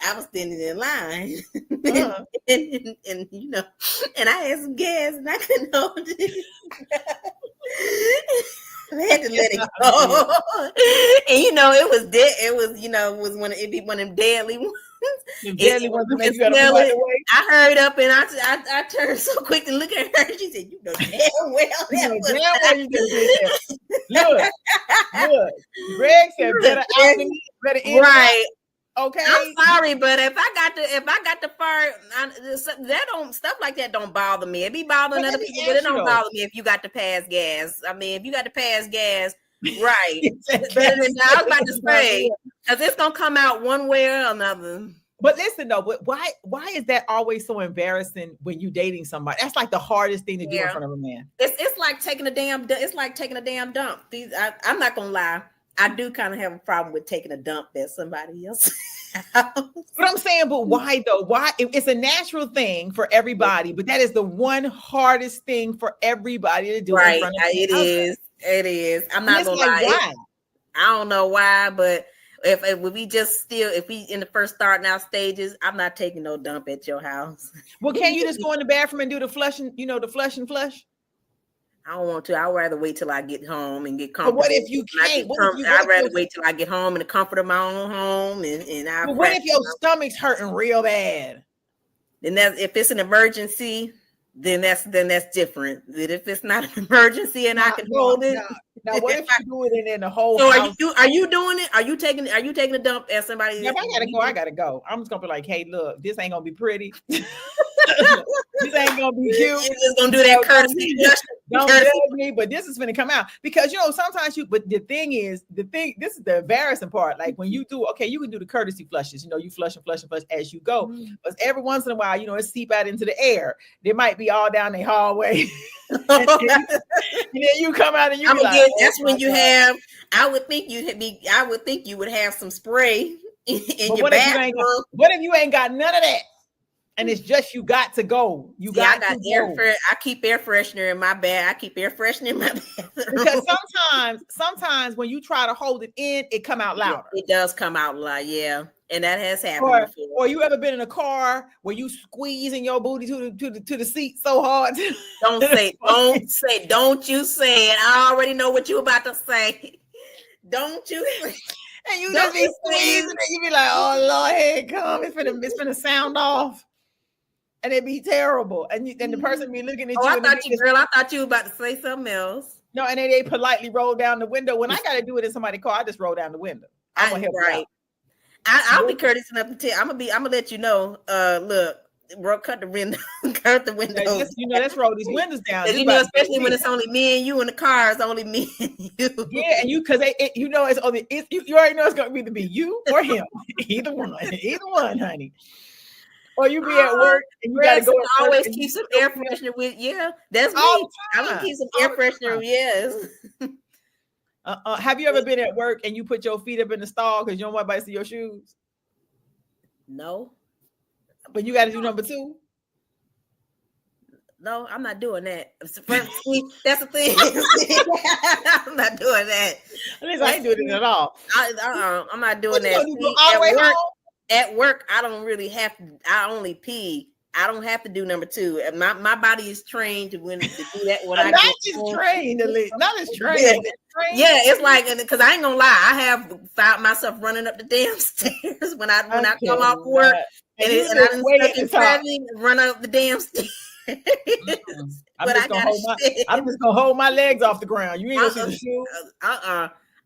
I was standing in line, and I had some gas, and I couldn't hold it. I had to let it go. And it was one of them deadly ones. I hurried up and I turned so quick to look at her. She said, "You know damn well you did that." Look. Greg said, "Better in." Right. Okay. I'm sorry, but if I got the fart, stuff like that don't bother me. It be bothering other people, but it don't bother me if you got to pass gas. I mean, if you got to pass gas, right? Better than I was about to say, because it's gonna come out one way or another. But listen though, why is that always so embarrassing when you dating somebody? That's like the hardest thing to do in front of a man. It's like taking a damn. It's like taking a damn dump. I'm not gonna lie. I do kind of have a problem with taking a dump at somebody else. But I'm saying, but why though? Why? It's a natural thing for everybody, but that is the one hardest thing for everybody to do. Right? It is. I'm not gonna lie. Why? I don't know why, but if we in the first starting out stages, I'm not taking no dump at your house. Well, can't you just go in the bathroom and do the flushing? The flush and flush. I don't want to. I'd rather wait till I get home and get comfortable. But what if you can't? I'd rather wait till I get home in the comfort of my own home. And what if your stomach's hurting real bad? Then if it's an emergency, then that's different. But if it's not an emergency and I can hold it. Now, what if you do it in the whole house? Are you doing it? Are you taking a dump at somebody? Yeah, I gotta go. I'm just gonna be like, hey, look, this ain't gonna be pretty. This ain't gonna be cute. You're just gonna do that courtesy. Don't judge me, but this is gonna come out because sometimes but the thing is, this is the embarrassing part. Like when you do, okay, you can do the courtesy flushes, you flush and flush and flush as you go. But every once in a while, it seep out into the air. They might be all down the hallway. and then you come out and that's when you have. I would think you would have some spray in your bathroom. What if you ain't got none of that? And it's just you got to go. I keep air freshener in my bag. I keep air freshener in my bathroom. Because sometimes when you try to hold it in, it come out louder. It does come out loud. Yeah. And that has happened before. Or you ever been in a car where you squeezing your booty to the seat so hard? Don't you say it. I already know what you about to say. Don't you say. And you just be squeezing and you be like, oh Lord, here it come. It's finna sound off. And it'd be terrible. And the person be looking at you. I thought you were about to say something else. No, and then they politely roll down the window. When I gotta do it in somebody's car, I just roll down the window. I'm gonna help you out. I'll be courteous enough to tell. I'm gonna let you know. Look, bro, cut the window, cut the windows. Let's roll these windows down. Especially when it's only me and you in the car. It's only me and you. Yeah, and it's only you already know it's gonna either be you or him. Either one, honey. Or you be at work and you gotta go. Always keep some air freshener with. Yeah, that's me. I'm gonna keep some air freshener. Yes. Have you ever been at work and you put your feet up in the stall because you don't want anybody to see your shoes? No. But you got to do number 2. No, I'm not doing that. That's the thing. I'm not doing that. At least I ain't doing it at all. I'm not doing that. At work, I don't really have to. I only pee. I don't have to do number 2. My body is trained to do that when I not just trained. Not as trained. Yeah, it's like, because I ain't gonna lie, I have found myself running up the damn stairs when I come off work, and I done stuck in run up the damn stairs. I'm just gonna hold my legs off the ground. You ain't gonna see the shoes.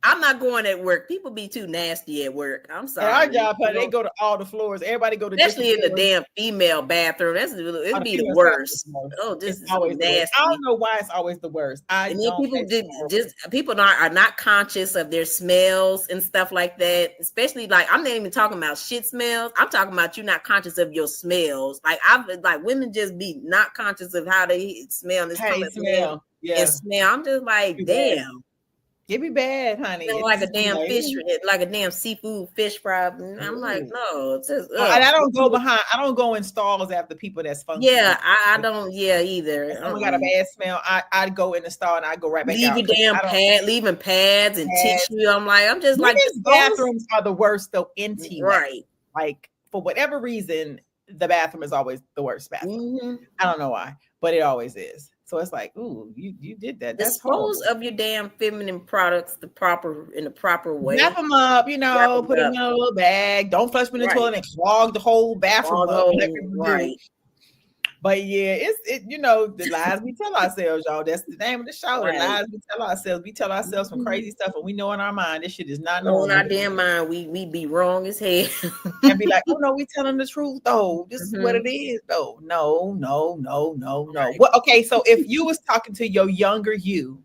I'm not going at work. People be too nasty at work. I'm sorry. Our job, they go to all the floors. Everybody go to, especially in the damn female bathroom. It'd be the worst. Oh, this is always nasty. I don't know why it's always the worst. People are not conscious of their smells and stuff like that. Especially I'm not even talking about shit smells. I'm talking about you not conscious of your smells. Women just be not conscious of how they smell. And smell. I'm just like, damn. It be bad, honey. Like a damn fish, like a damn seafood fish fry. I'm like, no. It's just, and I don't go behind. I don't go in stalls after people that's funky. Yeah, I don't. Yeah, either. Someone got a bad smell. I go in the stall and I go right back out. Leaving pads and tissue. I'm just like, bathrooms are the worst though. Empty, right? Like for whatever reason, the bathroom is always the worst bathroom. Mm-hmm. I don't know why, but it always is. So it's like, ooh, you did that. That's dispose of your damn feminine products in the proper way. Wrap them up, put them in a little bag. Don't flush them in the toilet and clog the whole bathroom up. Right. But yeah, the lies we tell ourselves, y'all. That's the name of the show. Right. The lies we tell ourselves. We tell ourselves some crazy stuff, and we know in our mind this shit is not normal. In our damn mind, we be wrong as hell. And be like, oh no, we telling the truth though. This is what it is though. No. Right. Well, okay, so if you was talking to your younger you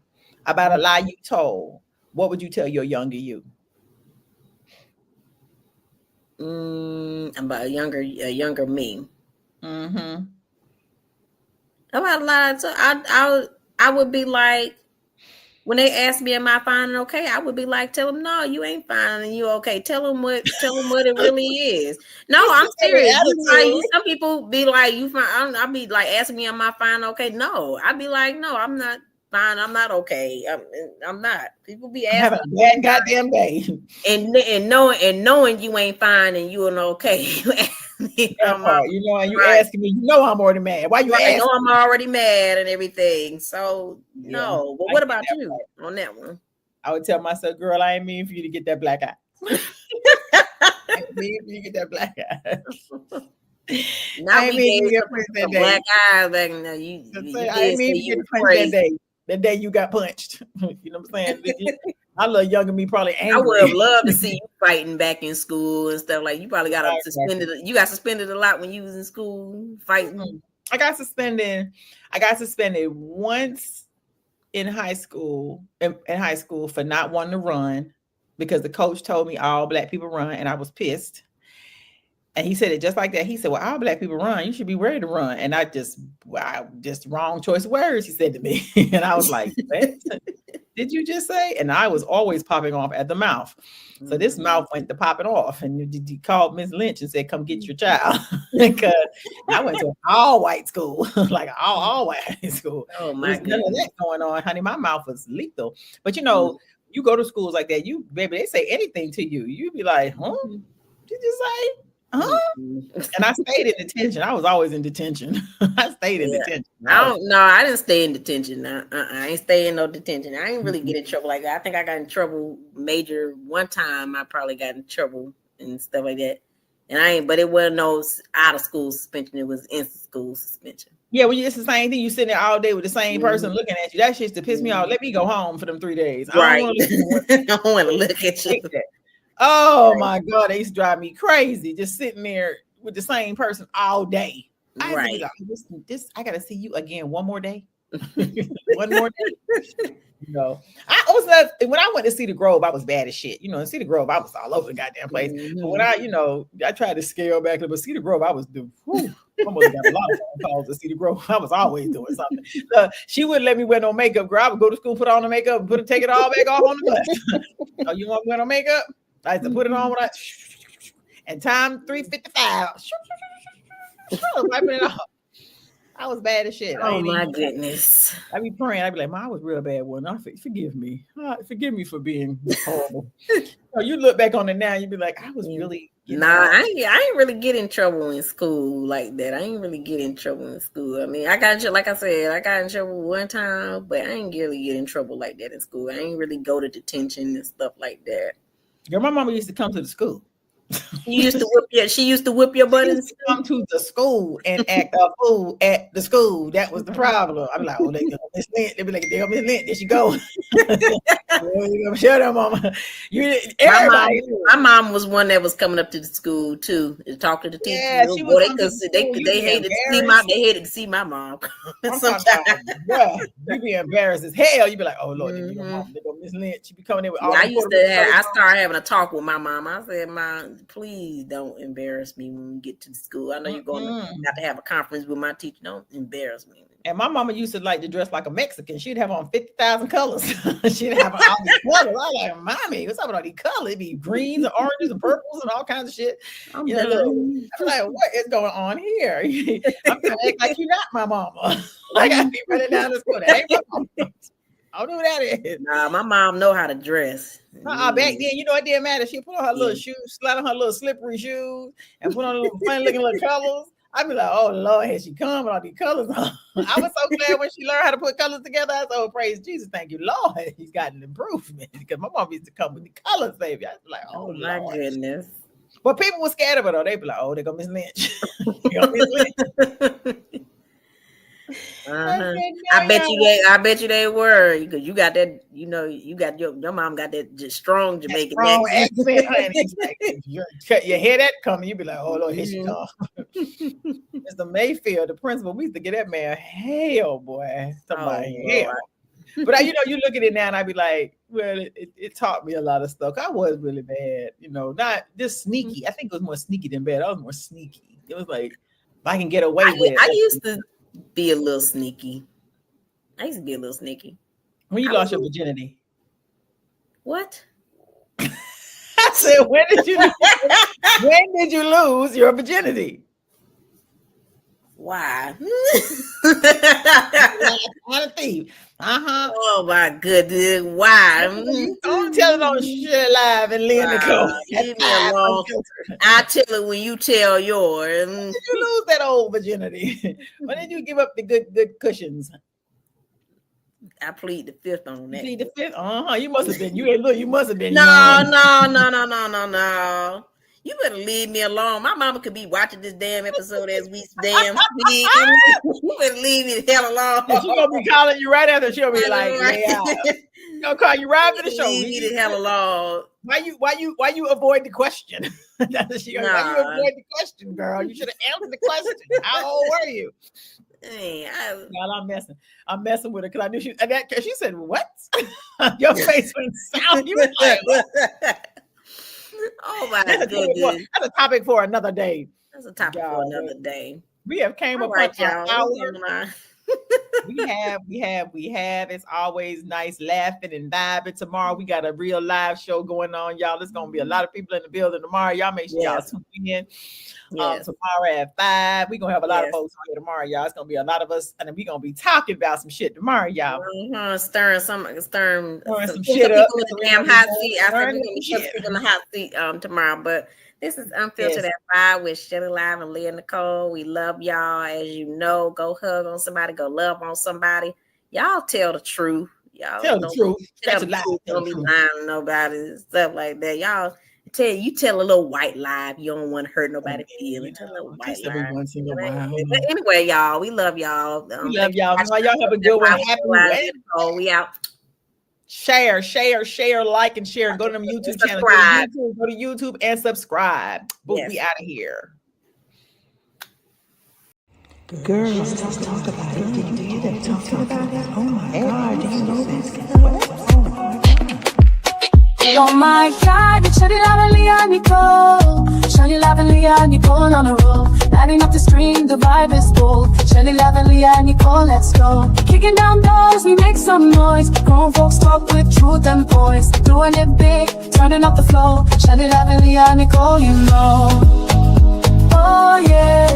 about a lie you told, what would you tell your younger you? About a younger me. Mm-hmm. About a lot. So I would be like, when they ask me, am I fine and okay? I would be like, tell them, no, you ain't fine and you okay. Tell them what it really is. No, I'm serious. Some people be like, you fine. I'll be like, asking me, am I fine? Okay. No, I'd be like, no, I'm not fine. I'm not okay. I'm not. People be asking. Having a bad goddamn day. And knowing you ain't fine and you ain't okay. And you asking me, I'm already mad. Why you asking? I know I'm already mad and everything. So no. But what about you on that one? I would tell myself, girl, I ain't mean for you to get that black eye. I ain't mean for you to get that black eye. Now I ain't mean you get punched that day. Black eye back now. I ain't mean you get punched that day. That day you got punched. You know what I'm saying? I love younger me probably angry. I would have loved to see you fighting back in school and stuff. Like you probably got suspended. You got suspended a lot when you was in school fighting. I got suspended once in high school. In high school for not wanting to run because the coach told me all black people run, and I was pissed. And he said it just like that. He said, well, all black people run. You should be ready to run. And I just wrong choice of words, he said to me. And I was like, what did you just say? And I was always popping off at the mouth. So this mouth went to popping off. And he called Miss Lynch and said, come get your child. Because I went to an all-white school, like all white school. Oh, my God. None of that going on, honey. My mouth was lethal. But, you go to schools like that, baby, they say anything to you. You be like, huh? Did you say? Huh? And I stayed in detention. I was always in detention. I stayed in detention. I don't know. I didn't stay in detention. I ain't stay in no detention. I ain't really get in trouble like that. I think I got in trouble major one time. I probably got in trouble and stuff like that. And I ain't, but it wasn't no out of school suspension. It was instant school suspension. Yeah, well, it's the same thing. You sitting there all day with the same person looking at you. That shit's to piss me off. Let me go home for them 3 days. Right. I don't want to look at you. Oh my God, they used to drive me crazy. Just sitting there with the same person all day. Right. I gotta see you again one more day. One more day. No, I was when I went to Cedar Grove, I was bad as shit. In Cedar Grove, I was all over the goddamn place. But when I tried to scale back, but Cedar Grove, I was almost got a lot of phone calls at Cedar Grove. I was always doing something. She wouldn't let me wear no makeup, girl. I would go to school, put on the makeup, take it all back off on the bus. Oh, you want to wear no makeup? I had to put it on and time 3:55. Wiping it off. I was bad as shit. Oh my goodness. I be praying. I be like, "Mom, I was real bad one. Forgive me. Forgive me for being horrible." You look back on it now, you be like, "I was really." I ain't really get in trouble in school like that. I ain't really get in trouble in school. I mean, like I said, I got in trouble one time, but I ain't really get in trouble like that in school. I ain't really go to detention and stuff like that. Girl, my mama used to come to the school. She used to whip your butt. And come to the school and act a fool at the school. That was the problem. I'm like, oh, they go Miss Lynn. They be like, they go Miss Lynn. There she go. Shut up, mama. My mom was one that was coming up to the school too to talk to the teachers. Yeah, she was. They hated to see my mom. Sometimes, you be embarrassed as hell. You be like, oh Lord, they go Miss Lynn. She be coming in with all. I started having a talk with my mom. I said, Mom, please don't embarrass me when we get to the school. I know you're going to have to have a conference with my teacher. Don't embarrass me. And my mama used to like to dress like a Mexican. She'd have on 50,000 colors. She'd have all these colors. I was like, Mommy, what's up with all these colors? It'd be greens and oranges and purples and all kinds of shit. I'm like, what is going on here? I'm trying to act like you're not my mama. Like I be running down the school. That ain't my mama. I don't know who that is. Nah, my mom know how to dress. Back then, it didn't matter. She put on her little shoes, slide on her little slippery shoes, and put on little funny looking little colors. I'd be like, oh Lord, here she come with all these colors on. I was so glad when she learned how to put colors together. I said, oh, praise Jesus, thank you, Lord. He's got an improvement. Because my mom used to come with the colors, baby. I was like, oh my Lord. Goodness. But people were scared of her though. They'd be like, oh, they go Miss Lynch. Miss Lynch. I bet you they were, because you got that, you got your mom got that just strong Jamaican accent. You hear that coming, you be like, oh Lord, here she comes. Mr. Mayfield, the principal, we used to get that man hell, boy. Hell. But you look at it now and I be like, well, it taught me a lot of stuff. I was really bad, not just sneaky. I think it was more sneaky than bad. I was more sneaky. It was like, if I can get away with it. I used to be a little sneaky. When you lost your virginity. What? I said, when did you lose your virginity? Why? Oh my goodness. Why? Don't tell it on Share Live and Leave the code. Leave me alone. I tell it when you tell yours. When did you lose that old virginity? When did you give up the good cushions? I plead the fifth on that. Plead the fifth? You must have been. You must have been. No. You better leave me alone. My mama could be watching this damn episode as we damn speak. You better leave me the hell alone. She's gonna be calling you right after. She'll be like, yeah. She's gonna call you right after the show. Leave me the hell alone. Why you avoid the question? Why you avoid the question, girl? You should have answered the question. How old were you? Hey, I'm messing with her because I knew she said, what? Your face went sound. You were like, what? Oh my goodness. That's a topic for another day. We have came up with our hour. We have. It's always nice laughing and vibing. Tomorrow we got a real live show going on, y'all. There's gonna be a lot of people in the building tomorrow. Y'all make sure y'all tune in. Tomorrow at 5. We're gonna have a lot of folks on here tomorrow, y'all. It's gonna be a lot of us, and then we're gonna be talking about some shit tomorrow, y'all. Stirring some shit up. In the damn hot seat. I said we're gonna put people in the hot seat tomorrow, but This is Unfiltered at 5 with Shelly Live and Leah Nicole. We love y'all. As you know, go hug on somebody, go love on somebody. Y'all tell the truth. Y'all Tell the truth. Don't be lying to nobody and stuff like that. Y'all tell a little white lie. You don't want to hurt nobody's feelings. Tell a little white lie. Every once in a while. But anyway, y'all, we love y'all. We love y'all. Y'all have a good one. Happy Wednesday. We out. Share, like, and share. Go to them YouTube channel. Go to YouTube and subscribe. Boom, yes. We out of here. Girls, just talk about it. Did you hear them talking about it? Oh my God, did you know this? Oh my God, Shelly Live and Leah Nicole. Shelly Live and Leah Nicole on a roll. Lighting up the stream, the vibe is bold. Shelly Live and Leah Nicole, let's go. Kicking down doors, we make some noise. Grown folks talk with truth and poise. Doing it big, turning up the flow. Shelly Live and Leah Nicole, you know. Oh yeah,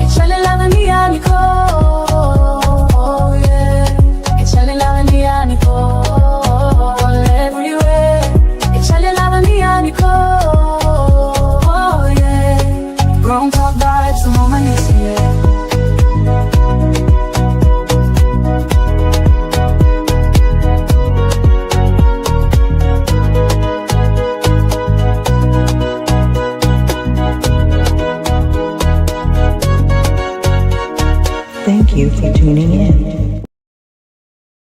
it's Shelly Live and Leah Nicole. Oh yeah, it's Shelly Live and Leah Nicole. Oh yeah, grown talk vibes, the moment is here. Thank you for tuning in.